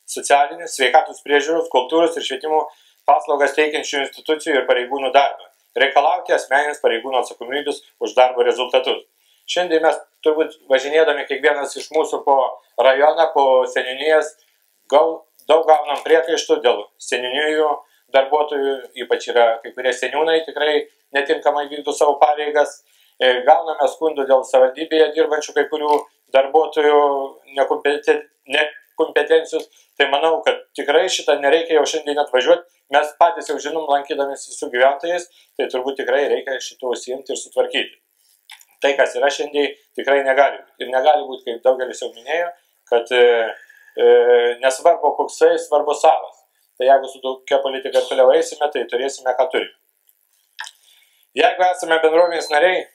socialinės, sveikatos priežiūros, kultūros ir švietimo paslaugas teikiančių institucijų ir pareigūnų darbą. Reikalauti asmeninės pareigūnų atsakomybės už darbo rezultatus. Šiandien mes turbūt važinėdami kiekvienas iš mūsų po rajoną, po seniūnijas, daug gaunam priekaištų dėl seniūnijų darbuotojų, ypač yra kai kurie seniūnai tikrai netinkamai vykdo savo pareigas gauname skundų dėl savivaldybėje dirbančių kai kurių darbuotojų nekompetencijos, tai manau, kad tikrai šitą nereikia jau šiandien atvažiuoti, mes patys jau žinom, lankydamės su gyventojais, tai turbūt tikrai reikia šito užsiimti ir sutvarkyti. Tai, kas yra šiandien, tikrai negali būti. Ir negali būti, kaip daugelis jau minėjo, kad nesvarbu koksai, svarbu savas. Tai jeigu su tokia politika toliau eisime, tai turėsime, ką turime. Jeigu esame bendruomenės nariai,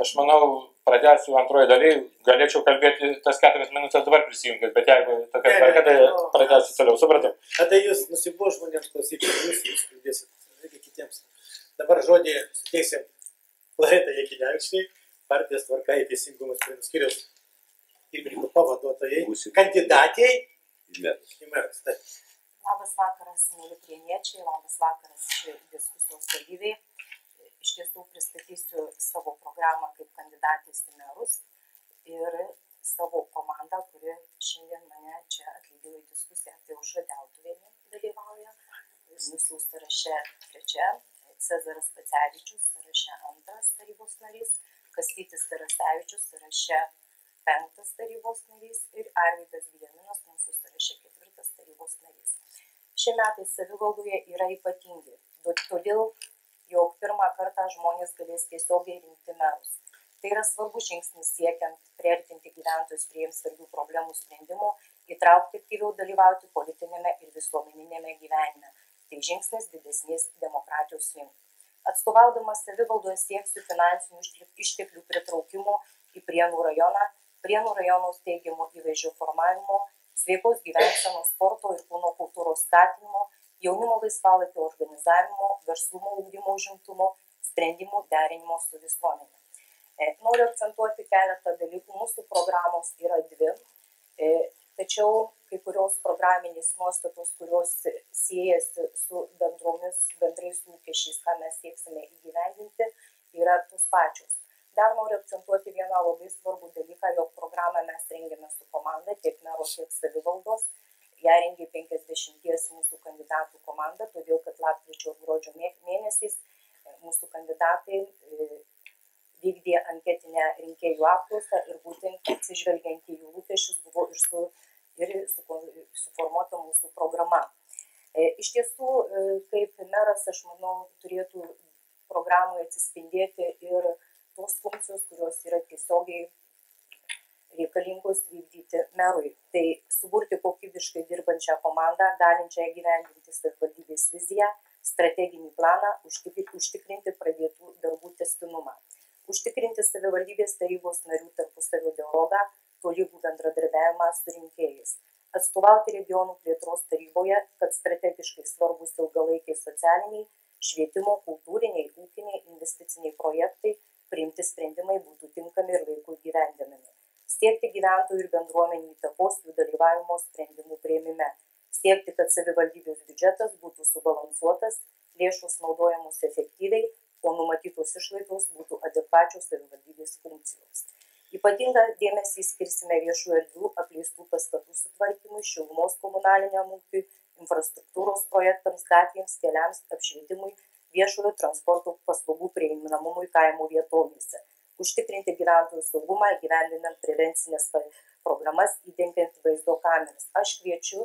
aš manau, pradėsiu antroji dalyje, galėčiau kalbėti tas 4 minutės dabar prisijungęs, bet jeigu tokia tvarka, tai pradėsiu toliau, supratau. Tada jūs nusibo žmonėms klausyti, jūs kalbėsit, reikia kitiems. Dabar žodį suteiksim Loretai Jakinevičienei, partijos Tvarka ir Teisingumas skyriaus pirmininko pavaduotojai, kandidatei į merus. Labas vakaras, mėly prieniečiai, labas vakaras diskusijos dalyviai. Iš tiesų pristatysiu savo programą kaip kandidatės į merus ir savo komandą, kuri šiandien mane čia atlydėjo į diskusiją. Tai Aušra Deltuvienė dalyvauja, mūsų sąraše 3, Cezaras Pacevičius sąraše 2 tarybos narys, Kastytis Tarasevičius sąraše 5 tarybos narys ir Arvydas Bijaminas mūsų sąraše 4 tarybos narys. Šie metai savivaldoje yra ypatingi, todėl jog pirmą kartą žmonės galės tiesiogiai rinkti merus. Tai yra svarbus žingsnis siekiant priartinti gyventojus prie jiems svarbių problemų sprendimų, įtraukti aktyviau dalyvauti politinėme ir visuomeninėme gyvenime. Tai žingsnis didesnės demokratijos link. Atstovaudamas savivaldoje sieksiu finansinių išteklių pritraukimo į Prienų rajoną, Prienų rajono teigiamų įvaizdžio formavimo, sveikos gyvensenos, sporto ir kūno kultūros skatinimo, jaunimo laisvalaikio organizavimo, verslumo ugdymo užimtumo, sprendimų derinimo su visuomenė. Noriu akcentuoti keletą dalykų. Mūsų programos yra 2, tačiau kai kurios programinės nuostatos, kurios siejasi su bendrais lūkesčiais, ką mes sieksime įgyvendinti, yra tos pačios. Dar noriu akcentuoti vieną labai svarbų dalyką, jog programą mes rengėme su komanda, tiek mero, tiek savivaldos. Ją rengė 50 mūsų kandidatų komanda, todėl kad lapkričio ir gruodžio mėnesiais mūsų kandidatai vykdė anketinę rinkėjų apklausą ir būtent atsižvelgiant į jų lūkesčius buvo ir suformuota mūsų programa. Iš tiesų, kaip meras, aš manau, turėtų programoje atsispindėti ir tos funkcijos, kurios yra tiesiogiai reikalingos vykdyti merui. Tai suburti kokybiškai dirbančią komandą, galinčią įgyvendinti savivaldybės viziją, strateginį planą, užtikrinti pradėtų darbų tęstinumą. Užtikrinti savivaldybės tarybos narių tarpusavio dialogą, tolygų bendradarbiavimą su rinkėjais. Atstovauti regionų plėtros taryboje, kad strategiškai svarbus ilgalaikiai socialiniai, švietimo, kultūriniai, ūkiniai, investiciniai projektai, priimti sprendimai būtų tinkami ir laiku įgyvendinami. Siekti gyventojų ir bendruomenių įtakos jų dalyvavimo sprendimų priėmime. Siekti, kad savivaldybės biudžetas būtų subalansuotas, lėšos naudojamos efektyviai, o numatytos išlaidos būtų adekvačios savivaldybės funkcijoms. Ypatingą dėmesį skirsime viešų erdvių apleistų pastatų sutvarkymui, šilumos komunaliniam ūkiui, infrastruktūros projektams, gatvėms, keliams, apšvietimui, viešojo transporto paslaugų prieinamumui kaimo vietovėse. Užtikrinti gyventojų saugumą, įgyvendinant prevencinės programas, įdengiant vaizdo kameras. Aš kviečiu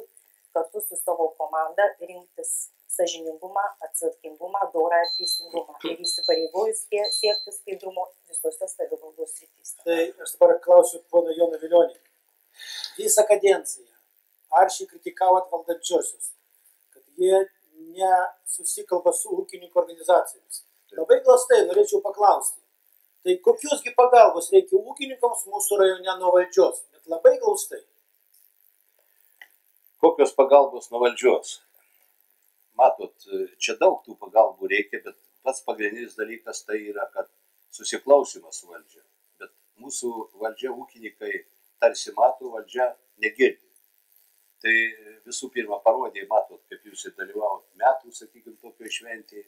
kartu su savo komanda rinktis sąžiningumą, atsakingumą, dorą ir teisingumą ir įsipareigojus siekti skaidrumo visose savivaldos srityse. Tai aš dabar klausiu pono Jono Vilionį. Visą kadenciją aršiai kritikavot valdančiosius, kad jie nesusikalba su ūkininkų organizacijomis. Labai glaustai norėčiau paklausti. Tai kokiosgi pagalbos reikia ūkininkams mūsų rajone nuo valdžios? Bet labai glaustai. Kokios pagalbos nuo valdžios? Matot, čia daug tų pagalbų reikia, bet pats pagrindinis dalykas tai yra, kad susiklausimas su valdžia. Bet mūsų valdžia ūkininkai tarsi mato, valdžia negirdi. Tai visų pirma parodė, matot, kaip jūs ir dalyvavot metų, sakykime, tokio šventėje.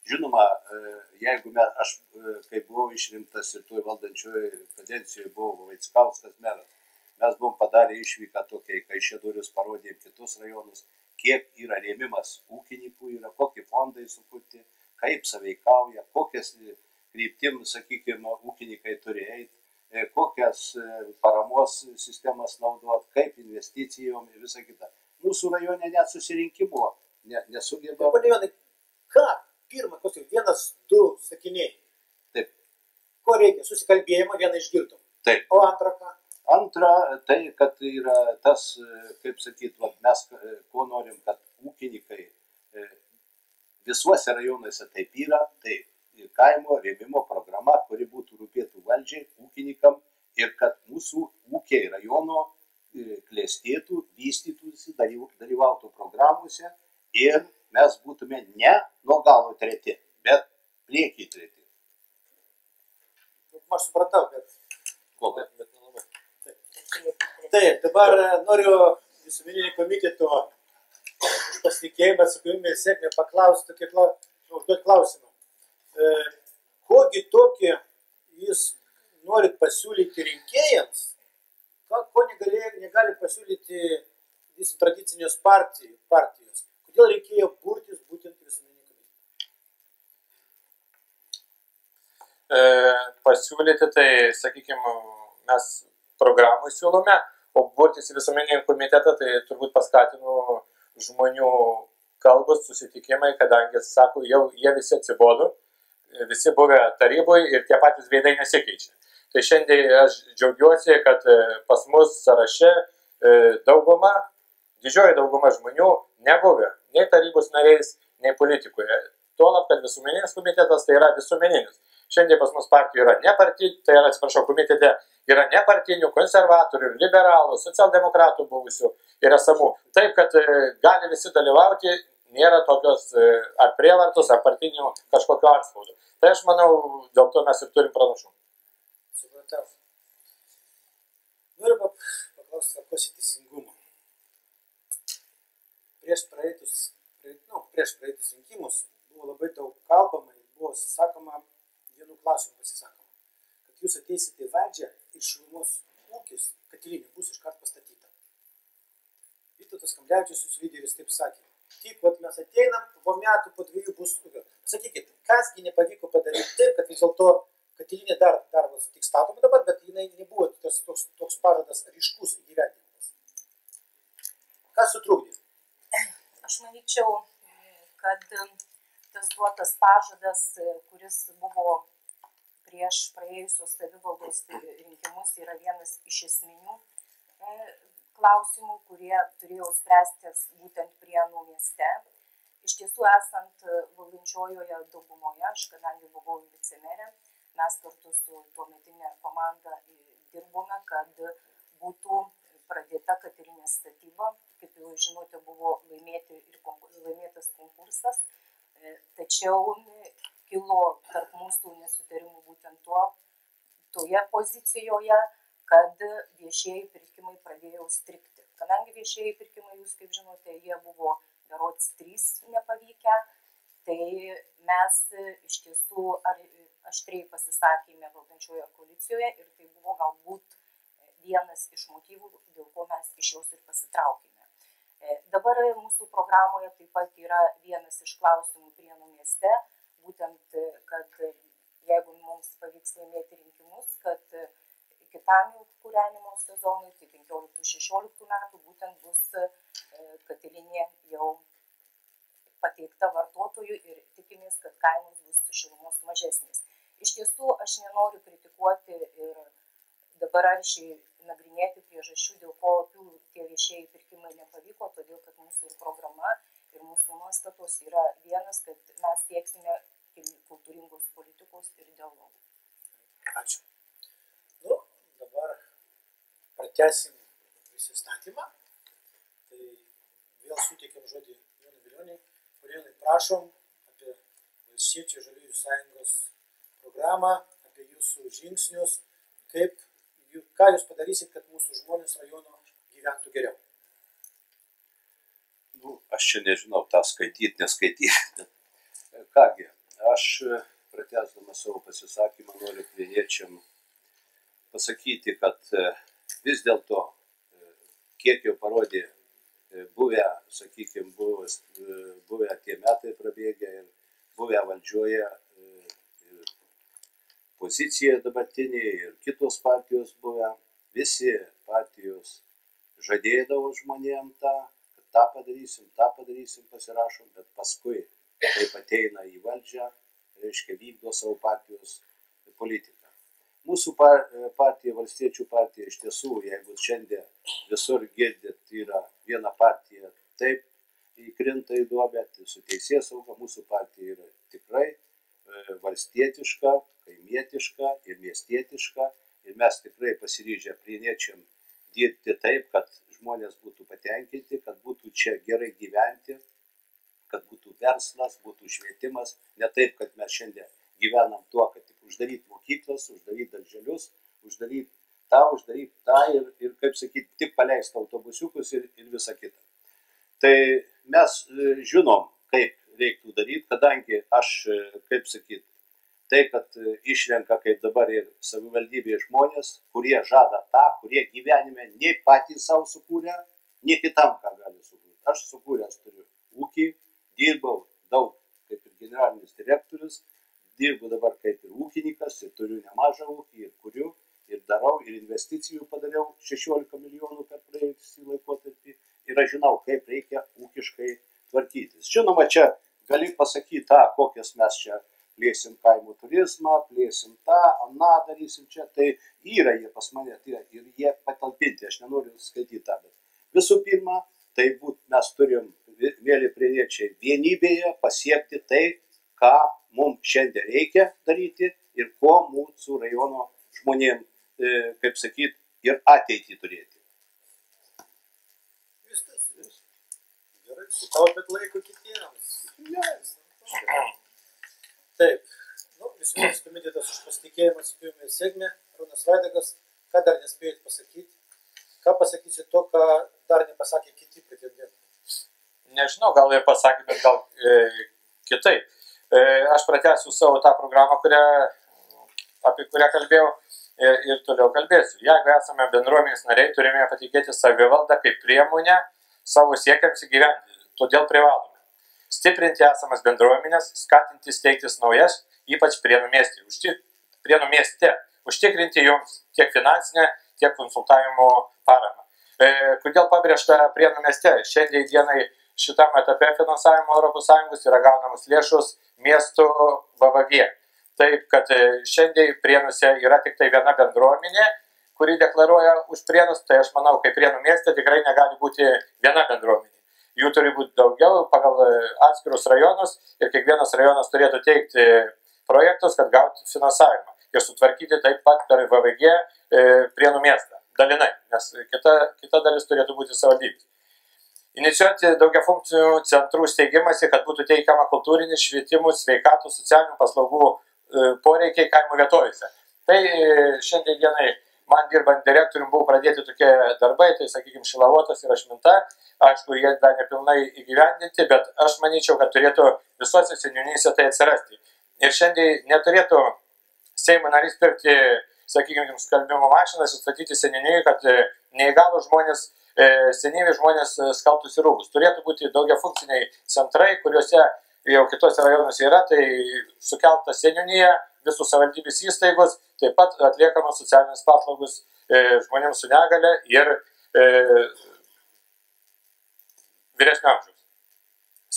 Žinoma, jeigu aš, kai buvau išrinktas ir toj valdančioje kadencijoje buvo Vaickauskas meras, mes buvom padarę išvyką tokią į Kaišiadorius, parodėm kitus rajonus, kiek yra rėmimas ūkininkų, yra kokie fondai sukurti, kaip saveikauja, kokias kryptim, sakykime, ūkininkai turi eiti, kokias paramos sistemas naudot, kaip investicijom ir visą kitą. Mūsų rajone net susirinkimo nesugeba. Pone Jonai, ką? Pirma, vienas, du sakiniai. Taip. Ko reikia? Susikalbėjimo vieną išgirdom. Taip. O antra ką? Antra, tai, kad yra tas, kaip sakyt, mes ko norim, kad ūkininkai visuose rajonuose taip yra, tai kaimo rėmimo programa, kuri būtų rūpėtų valdžiai, ūkininkam ir kad mūsų ūkiai rajono klestėtų, vystytųsi, dalyvautų programuose ir mes būtume ne nuo galo treti, bet priekiai treti. Aš supratau, bet... Kokia? Taip, dabar noriu visuomeninį komiteto už pasitikėjimą, atsakomybę ir sėkmę paklausti, užduoti klausimą. Kogi tokį jūs norit pasiūlyti rinkėjams, ko negali pasiūlyti tradicinės partijos? Kodėl reikėjo burtis būtent visuomeninį komitetą? Pasiūlyti, tai, sakykime, mes programų siūlome, o burtis į visuomeninį komitetą, tai turbūt paskatinu žmonių kalbos, susitikimai, kadangi, sako, jau jie visi atsibodo, visi buvę taryboje ir tie patys veidai nesikeičia. Tai šiandien aš džiaugiuosi, kad pas mus sąraše didžioji dauguma žmonių nebuvę nei tarybos nariais, nei politikoje. Tuolab, kad visuomeninis komitetas tai yra visuomeninis. Šiandien pas mus partijų yra nepartinių, tai yra, atsiprašau, komitete yra nepartinių, konservatorių, liberalų, socialdemokratų buvusių ir esamų. Taip, kad gali visi dalyvauti, nėra tokios ar prievartos, ar partinių kažkokio atspaudo. Tai aš manau, dėl to mes ir turim pranašumą. Supratau. Noriu paklausti tvarkos į teisingumą. Prieš praeitus rinkimus buvo labai daug kalbama ir buvo sakoma, vienu klausimu pasisakoma, kad jūs ateisite į valdžią ir Šilumos ūkis katilinė bus iškart pastatyta. Vytautas Kamblevičius, jūsų lyderis, taip sakė. Tik mes ateinam, po metų, po 2 bus. Pasakykit, kasgi nepavyko padaryti taip, kad vis dėlto katilinė dar tik statoma dabar, bet jinai nebuvo toks pažadas ryškus įgyvendinimas. Kas sutrukdė? Aš manyčiau, kad tas duotas pažadas, kuris buvo prieš praėjusios savivaldos rinkimus, yra vienas iš esminių klausimų, kurie turėjo spręstis būtent Prienų mieste. Iš tiesų, esant valdančiojoje daugumoje, aš kadangi buvau vicemerė, mes kartu su tuometinė komanda dirbome, kad būtų pradėta katilinės statyba. Kaip jau žinote, buvo laimėtas konkursas, tačiau kilo tarp mūsų nesutarimų būtent toje pozicijoje, kad viešieji pirkimai pradėjo strigti. Kadangi viešieji pirkimai, jūs kaip žinote, jie buvo berods 3 nepavykę, tai mes iš tiesų aštriai pasisakėme valdančioje koalicijoje ir tai buvo galbūt vienas iš motyvų, dėl ko mes iš jos ir pasitraukėme. Dabar mūsų programoje taip pat yra vienas iš klausimų Prienų mieste, būtent, kad jeigu mums pavyks laimėti rinkimus, kad kitam jau kūrenimo sezonui, tai 15-16 metų, būtent bus katilinė jau pateikta vartotojui ir tikimės, kad kainos bus šilumos mažesnės. Iš tiesų, aš nenoriu kritikuoti ir dabar aršiai nagrinėti priežasčių, dėl ko tie viešieji pirkimai nepavyko, todėl kad mūsų ir programa, ir mūsų nuostatos yra vienas, kad mes sieksime kultūringos politikos ir dialogų. Ačiū. Dabar pratęsim prisistatymą. Tai vėl suteikiam žodį Jonui Vilioniui. Jonai, prašom apie Valstiečių Žaliųjų sąjungos programą, apie jūsų žingsnius, ką jūs padarysit, kad mūsų žmonės rajono gyventų geriau. Aš čia nežinau, tą skaityti, neskaityti. Kągi, aš pratęsdamas savo pasisakymą noriu priniečiam pasakyti, kad vis dėlto, kiek jau parodė buvę, sakykime, buvę tie metai prabėgę ir buvę valdžioje pozicija dabartinė ir kitos partijos buvę, visi partijos žadėdavo žmonėm tą padarysim, pasirašom, bet paskui, kaip ateina į valdžią, reiškia vykdo savo partijos politiką. Mūsų partija, Valstiečių partija, iš tiesų, jeigu šiandien visur girdit, yra viena partija taip įkrinta į duobę, tai su teisėsauga mūsų partija yra tikrai valstietiška, kaimietiška ir miestietiška ir mes tikrai pasiryžę prieniečiam dirbti taip, kad žmonės būtų patenkinti, kad būtų čia gerai gyventi, kad būtų verslas, būtų švietimas, ne taip, kad mes šiandien gyvenam tuo, kad tik uždaryti mokyklas, uždaryti darželius, uždaryti tą ir kaip sakyti, tik paleisti autobusiukus ir visa kita. Tai mes žinom, kaip reiktų daryti, kadangi aš, kaip sakyti, tai, kad išrenka kaip dabar ir savivaldybėje žmonės, kurie žada tą, kurie gyvenime nei patys savo sukūrė, nei kitam ką gali sukūrti. Aš sukūręs turiu ūkį, dirbau daug kaip ir generalinis direktorius, dirbu dabar kaip ir ūkininkas ir turiu nemažą ūkį ir kuriu ir darau ir investicijų padariau 16 milijonų per praėjusį laikotarpį ir aš žinau, kaip reikia ūkiškai tvarkytis. Žinoma, čia gali pasakyti tą, kokias mes čia plėsim kaimo turizmą, plėsim tą, aną darysim čia, tai yra jie pas mane tai, ir jie patalpinti, aš nenoriu skaityti tą, bet visų pirma, tai mes turim, mėly prieniečiai, vienybėje pasiekti tai, ką mums šiandien reikia daryti ir ko mūsų rajono žmonėm, kaip sakyti, ir ateitį turėti. Viskas. Gerai, sutaupėt laiko kitiems. Taip. Visuomenės komitetas už pasitikėjimą atsipėjome į sėkmę. Arūnas Vaidagas, ką dar nespėjot pasakyti? Ką pasakysit to, ką dar nepasakė kiti pretendentai? Nežinau, gal ir pasakė, bet gal kitaip. Aš pratęsiu savo tą programą, apie kurią kalbėjau ir toliau kalbėsiu. Jeigu esame bendruomenės nariai, turime patikėti savivaldą kaip priemonę savo siekiams įgyvendinti. Todėl privalome stiprinti esamas bendruomenės, skatinti steigtis naujas, ypač Prienų mieste, užtikrinti joms tiek finansinę, tiek konsultavimo paramą. Kodėl pabrėžta Prienų mieste? Šiandien dienai šitam etape finansavimo ES yra gaunamos lėšos miestų VVG. Taip, kad šiandien Prienuose yra tik tai viena bendruomenė, kuri deklaruoja už Prienus, tai aš manau, kaip Prienų mieste tikrai negali būti viena bendruomenė. Jų turi būti daugiau pagal atskirus rajonus ir kiekvienas rajonas turėtų teikti projektus, kad gauti finansavimą ir sutvarkyti taip pat per VVG Prienų miestą, dalinai, nes kita dalis turėtų būti savivaldybės. Inicijuoti daugiafunkcinių centrų steigimąsi, kad būtų teikiama kultūrinis, švietimų, sveikatų, socialinių paslaugų poreikiai kaimo vietovėse. Tai šiandien dienai man dirbant direktorium buvo pradėti tokie darbai, tai sakykime Šilavotas ir Ašminta, aišku, jie dar nepilnai įgyvendinti, bet aš manyčiau, kad turėtų visose seniūnijose tai atsirasti. Ir šiandien neturėtų Seimo narys pirkti, sakykime, skalbimo mašinas ir statyti seniūnijai, kad neįgalūs žmonės, senyvi žmonės skalbtųsi rūbus. Turėtų būti daugiafunkciniai centrai, kuriuose jau kitose rajonuose yra, tai sukelta seniūnija, visų savivaldybės įstaigos, taip pat atliekamos socialinės paslaugos žmonėms su negale ir vyresnio amžiaus.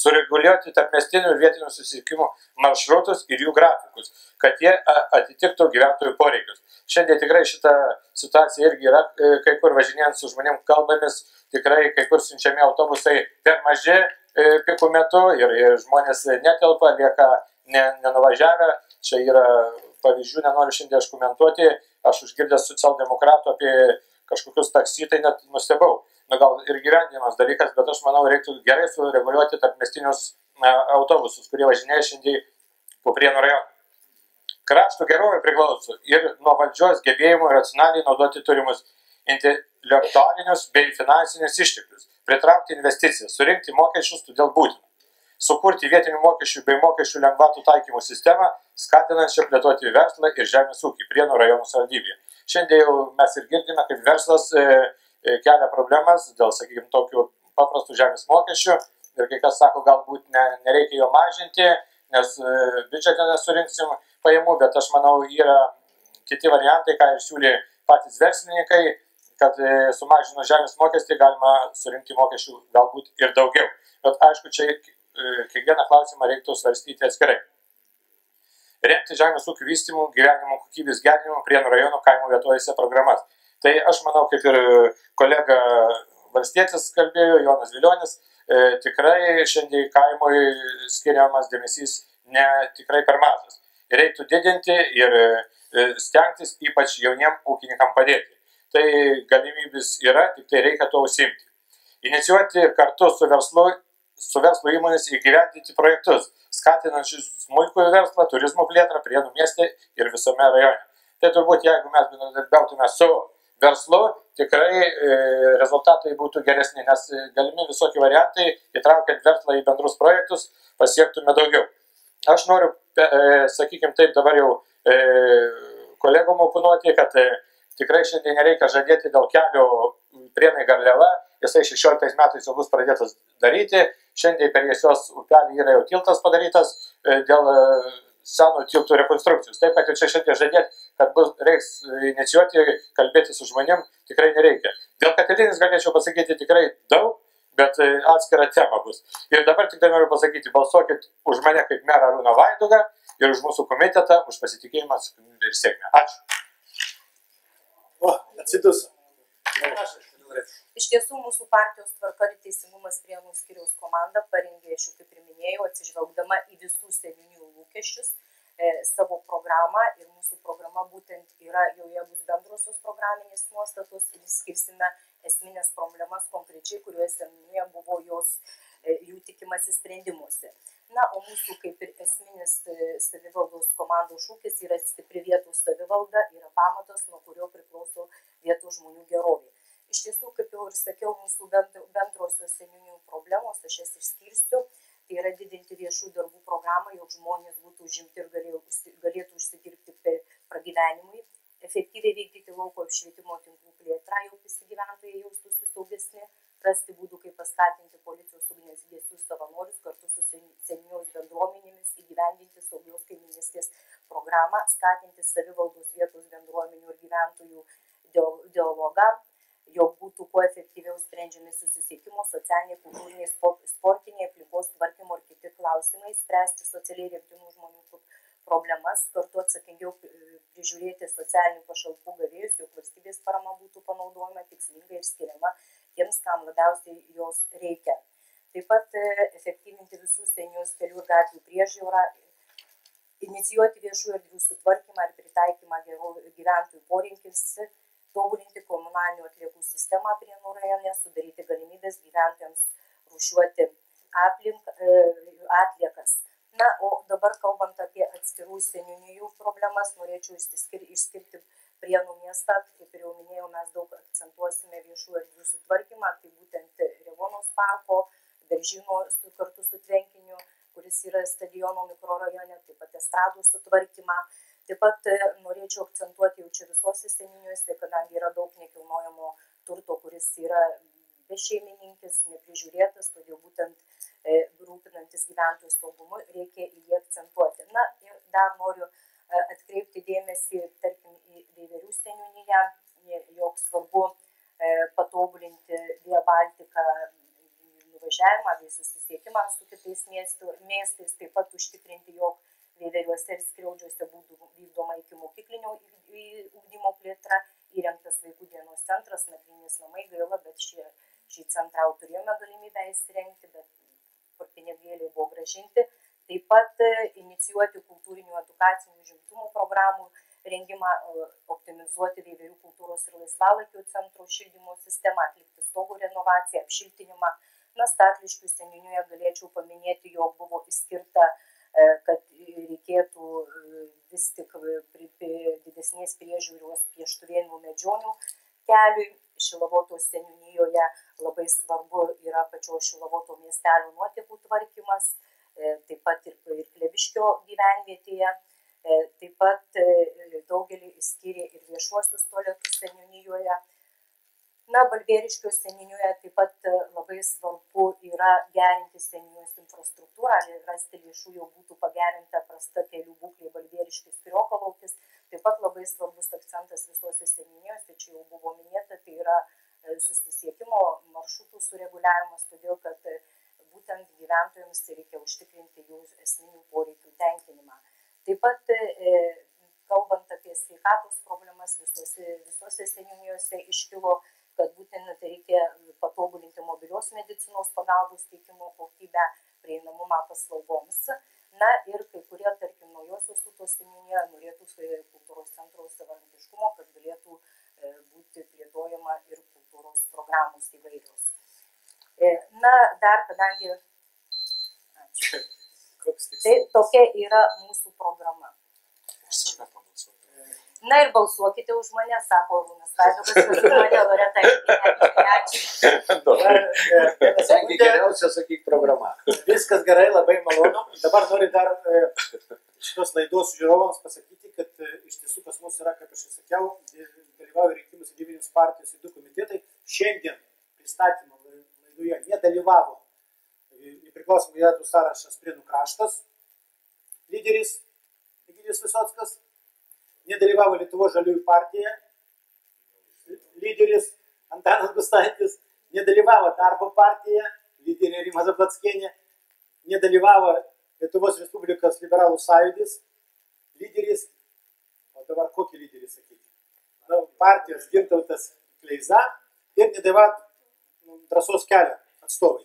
Sureguliuoti tarpmiestinių ir vietinių susisiekimų maršrutus ir jų grafikus, kad jie atitiktų gyventojų poreikius. Šiandien tikrai šita situacija irgi yra, kai kur važinėjant su žmonėm kalbomis, tikrai kai kur siunčiami autobusai per maži pikų metu ir žmonės netelpa, lieka nenuvažiavę. Čia yra pavyzdžių, nenoriu šiandien aš komentuoti, aš užgirdęs socialdemokratų apie kažkokius taksi, tai net nustebau. Gal ir gyvenimas dalykas, bet aš manau, reiktų gerai sureguliuoti tarpmiestinius autobusus, kurie važinėja šiandien po Prienų rajoną. Krašto gerovė priklauso ir nuo valdžios gebėjimų racionaliai naudoti turimus intelektualinius bei finansinius išteklius, pritraukti investicijas, surinkti mokesčius, todėl būtina. Sukurti vietinių mokesčių bei mokesčių lengvatų taikymų sistemą, skatinančią plėtoti verslą ir žemės ūkį Prienų rajono savivaldybėje. Šiandien jau mes ir girdime, kaip verslas kelia problemas dėl, sakykime, tokių paprastų žemės mokesčių ir kai kas sako, galbūt nereikia jo mažinti, nes biudžetą nesurinksim, pajamų, bet aš manau, yra kiti variantai, ką ir siūlė patys verslininkai, kad sumažinus žemės mokestį galima surinkti mokesčių galbūt ir daugiau. Bet aišku, čia kiekvieną klausimą reiktų svarstyti atskirai. Remti žemės ūkių vystymų, gyvenimo kokybės gerinimo Prienų rajono kaimo vietovėse programas. Tai aš manau, kaip ir kolega valstietis kalbėjo, Jonas Vilionis, tikrai šiandien kaimui skiriamas dėmesys ne tikrai per mažas. Reiktų didinti ir stengtis ypač jauniem ūkininkam padėti. Tai galimybės yra, tik tai reikia to užsiimti. Inicijuoti kartu su verslo įmonės įgyvendinti projektus, skatinančius smulkųjį verslą, turizmo plėtrą Prienų mieste ir visame rajone. Tai turbūt, jeigu mes bendradarbiautume su verslu, tikrai rezultatai būtų geresni, nes galimi visokie variantai, įtraukiant verslą į bendrus projektus, pasiektume daugiau. Aš noriu, sakykime taip, dabar jau kolegom oponuoti, kad tikrai šiandien nereikia žadėti dėl kelio Prienai Garliava, jisai 16 metais jau bus pradėtas daryti, šiandien per Jiesios upelį yra jau tiltas padarytas dėl seno tiltų rekonstrukcijos. Taip, kad jau čia šiandien žadėti, kad reiks inicijuoti, kalbėti su žmonėm, tikrai nereikia. Dėl Katilinės galėčiau pasakyti tikrai daug, bet atskira tema bus. Ir dabar tik noriu pasakyti, balsuokit už mane kaip merą Arūną Vaidugą ir už mūsų komitetą, už pasitikėjimą ir sėkmę. Ačiū. O, atsiduso. Iš tiesų, mūsų partijos Tvarka ir Teisingumas Prienų skyriaus komanda parengė, kaip ir minėjau, atsižvelgdama į visų seniūnijų lūkesčius, savo programą, ir mūsų programa būtent yra, joje bus bendrosios programinės nuostatos ir skirsime esminės problemas konkrečiai, kuriuose seniūnijoje buvo jų tikimasi sprendimuose. Na, o mūsų kaip ir esminis savivaldos komandos šūkis yra stipri vietos savivalda, yra pamatas, nuo kurio priklauso vietos žmonių gerovė. Iš tiesų, kaip jau ir sakiau, mūsų bendrosios seniūnijų problemos, aš jas išskirsiu, tai yra didinti viešų darbų programą, jog žmonės būtų užimti ir galėtų užsidirbti pragyvenimui, efektyviai vykdyti lauko apšvietimo tinklų plėtrą, jog visi gyventojai jaustųsi saugesni, rasti būdų, kaip paskatinti policijos ugniagesių savanorius kartu su seniūnijos bendruomenėmis įgyvendinti saugios kaimynystės programą, skatinti savivaldos vietos bendruomenių ir gyventojų dialogą, jog būtų kuo efektyviau sprendžiami susisiekimo, socialiniai, kultūriniai, sportiniai, aplinkos tvarkymo ir kiti klausimai, spręsti socialiai remtinų žmonių problemas, kartu atsakingiau prižiūrėti socialinių pašalpų gavėjus, jog valstybės parama būtų panaudojama tikslingai ir skiriama tiems, kam labiausiai jos reikia. Taip pat efektyvinti visų seniūnijos kelių ir gatvių priežiūrą, inicijuoti viešų erdvių sutvarkymą ir pritaikymą gyventojų poreikiams, tobulinti komunalinių atliekų sistemą Prienų rajone, sudaryti galimybės gyventojams rūšiuoti atliekas. Na, o dabar kalbant apie atskirų seniūnijų problemas, norėčiau išskirti Prienų miestą. Kaip ir jau minėjau, mes daug akcentuosime viešų erdvių sutvarkymą, tai būtent Revonos parko, Beržyno kartu su tvenkiniu, kuris yra stadiono mikrorajone, taip pat estradų sutvarkymą. Taip pat norėčiau akcentuoti jau čia visose seniūnijose, kadangi yra daug nekilnojamo turto, kuris yra bešeimininkis, neprižiūrėtas, todėl būtent rūpinantis gyventojų saugumu reikia į jį akcentuoti. Na ir dar noriu atkreipti dėmesį, tarkim, į Veiverių seniūniją, jog svarbu patobulinti Via Baltica nuvažiavimą bei susisiekimą su kitais miestais, taip pat užtikrinti, jog Veiveriuose ir Skriaudžiuose būtų vykdoma ikimokyklinio ugdymo plėtra, įrengtas vaikų dienos centras, nakvynės namai, gaila, bet šį centrą turėjome galimybę įsirengti, bet pinigėliai buvo grąžinti. Taip pat inicijuoti kultūrinių edukacinių užimtumo programų rengimą, optimizuoti Veiverių kultūros ir laisvalaikio centro šildymo sistemą, atlikti stogo renovaciją, apšiltinimą. Na, Statliškių seniūnijoje galėčiau paminėti, jog buvo išskirta, kad reikėtų vis tik didesnės priežiūros Pieštuvėnų Medžionių keliui. Šilavotos seniūnijoje labai svarbu yra pačios Šilavoto miestelio nuotekų tvarkymas, taip pat ir Kleviškio gyvenvietėje. Taip pat daugelį išskyrė ir viešuosius tualetus seniūnijoje. Na, Balbieriškio seniūnijoje taip pat labai svarbu yra gerinti seniūnijos infrastruktūrą, rasti lėšų jau būtų pagerinta prasta kelių būklė Balbieriškis Kriokalaukis. Taip pat labai svarbus akcentas visose seniūnijose, čia jau buvo minėta, tai yra susisiekimo maršrutų sureguliavimas, todėl kad būtent gyventojams reikia užtikrinti jų esminių poreikių tenkinimą. Taip pat, kalbant apie sveikatos problemas, visose seniūnijose iškilo, kad būtent reikia patobulinti mobilios medicinos pagalbos teikimo kokybę, prieinamumą paslaugoms. Na ir kai kurie, tarkim, Naujosios Ūtos seniūnijoje norėtų kultūros centro savarankiškumo, kad galėtų būti plėtojama ir kultūros programos įvairios. Na, dar kadangi... Ačiū. Tai tokia yra mūsų programa. Na ir balsuokite už mane, sako Arūnas Vaidotas, už mane Loreta. Ačiū. Sakė geriausia, sakyk, programa. Viskas gerai, labai malonu. Dabar noriu dar šitos laidos žiūrovams pasakyti, kad iš tiesų pas mus yra, kaip aš ir sakiau, dalyvauja rinkimuose 9 partijos ir 2 komitetai. Šiandien pristatymo laidoje nedalyvavo nepriklausomų kandidatų sąrašas Prienų kraštas, lyderis Egidijus Visockas, nedalyvavo Lietuvos žaliųjų partija, lyderis Antanas Gustaitis, nedalyvavo Darbo partija, lyderė Rima Zablatskienė, nedalyvavo Lietuvos Respublikos liberalų sąjūdis, lyderis, o dabar kokį lyderį sakyti? Partijos Gintautas Kleiza ir nedalyvavo Drąsos kelio atstovai.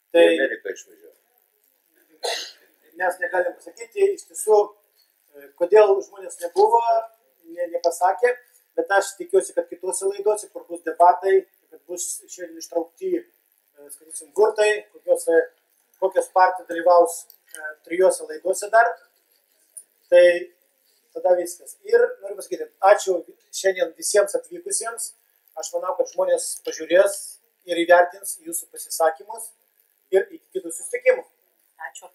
Tai Amerika išvažiavo. Mes negalim pasakyti, iš tiesų, kodėl žmonės nebuvo, nepasakė, bet aš tikiuosi, kad kitose laidose, kur bus debatai, kad bus šiandien ištraukti, skaitysim, gurtai, kokios partijos dalyvaus 3 laidose dar, tai tada viskas. Ir noriu pasakyti, ačiū šiandien visiems atvykusiems, aš manau, kad žmonės pažiūrės ir įvertins jūsų pasisakymus ir iki kitų susitikimų. Ačiū.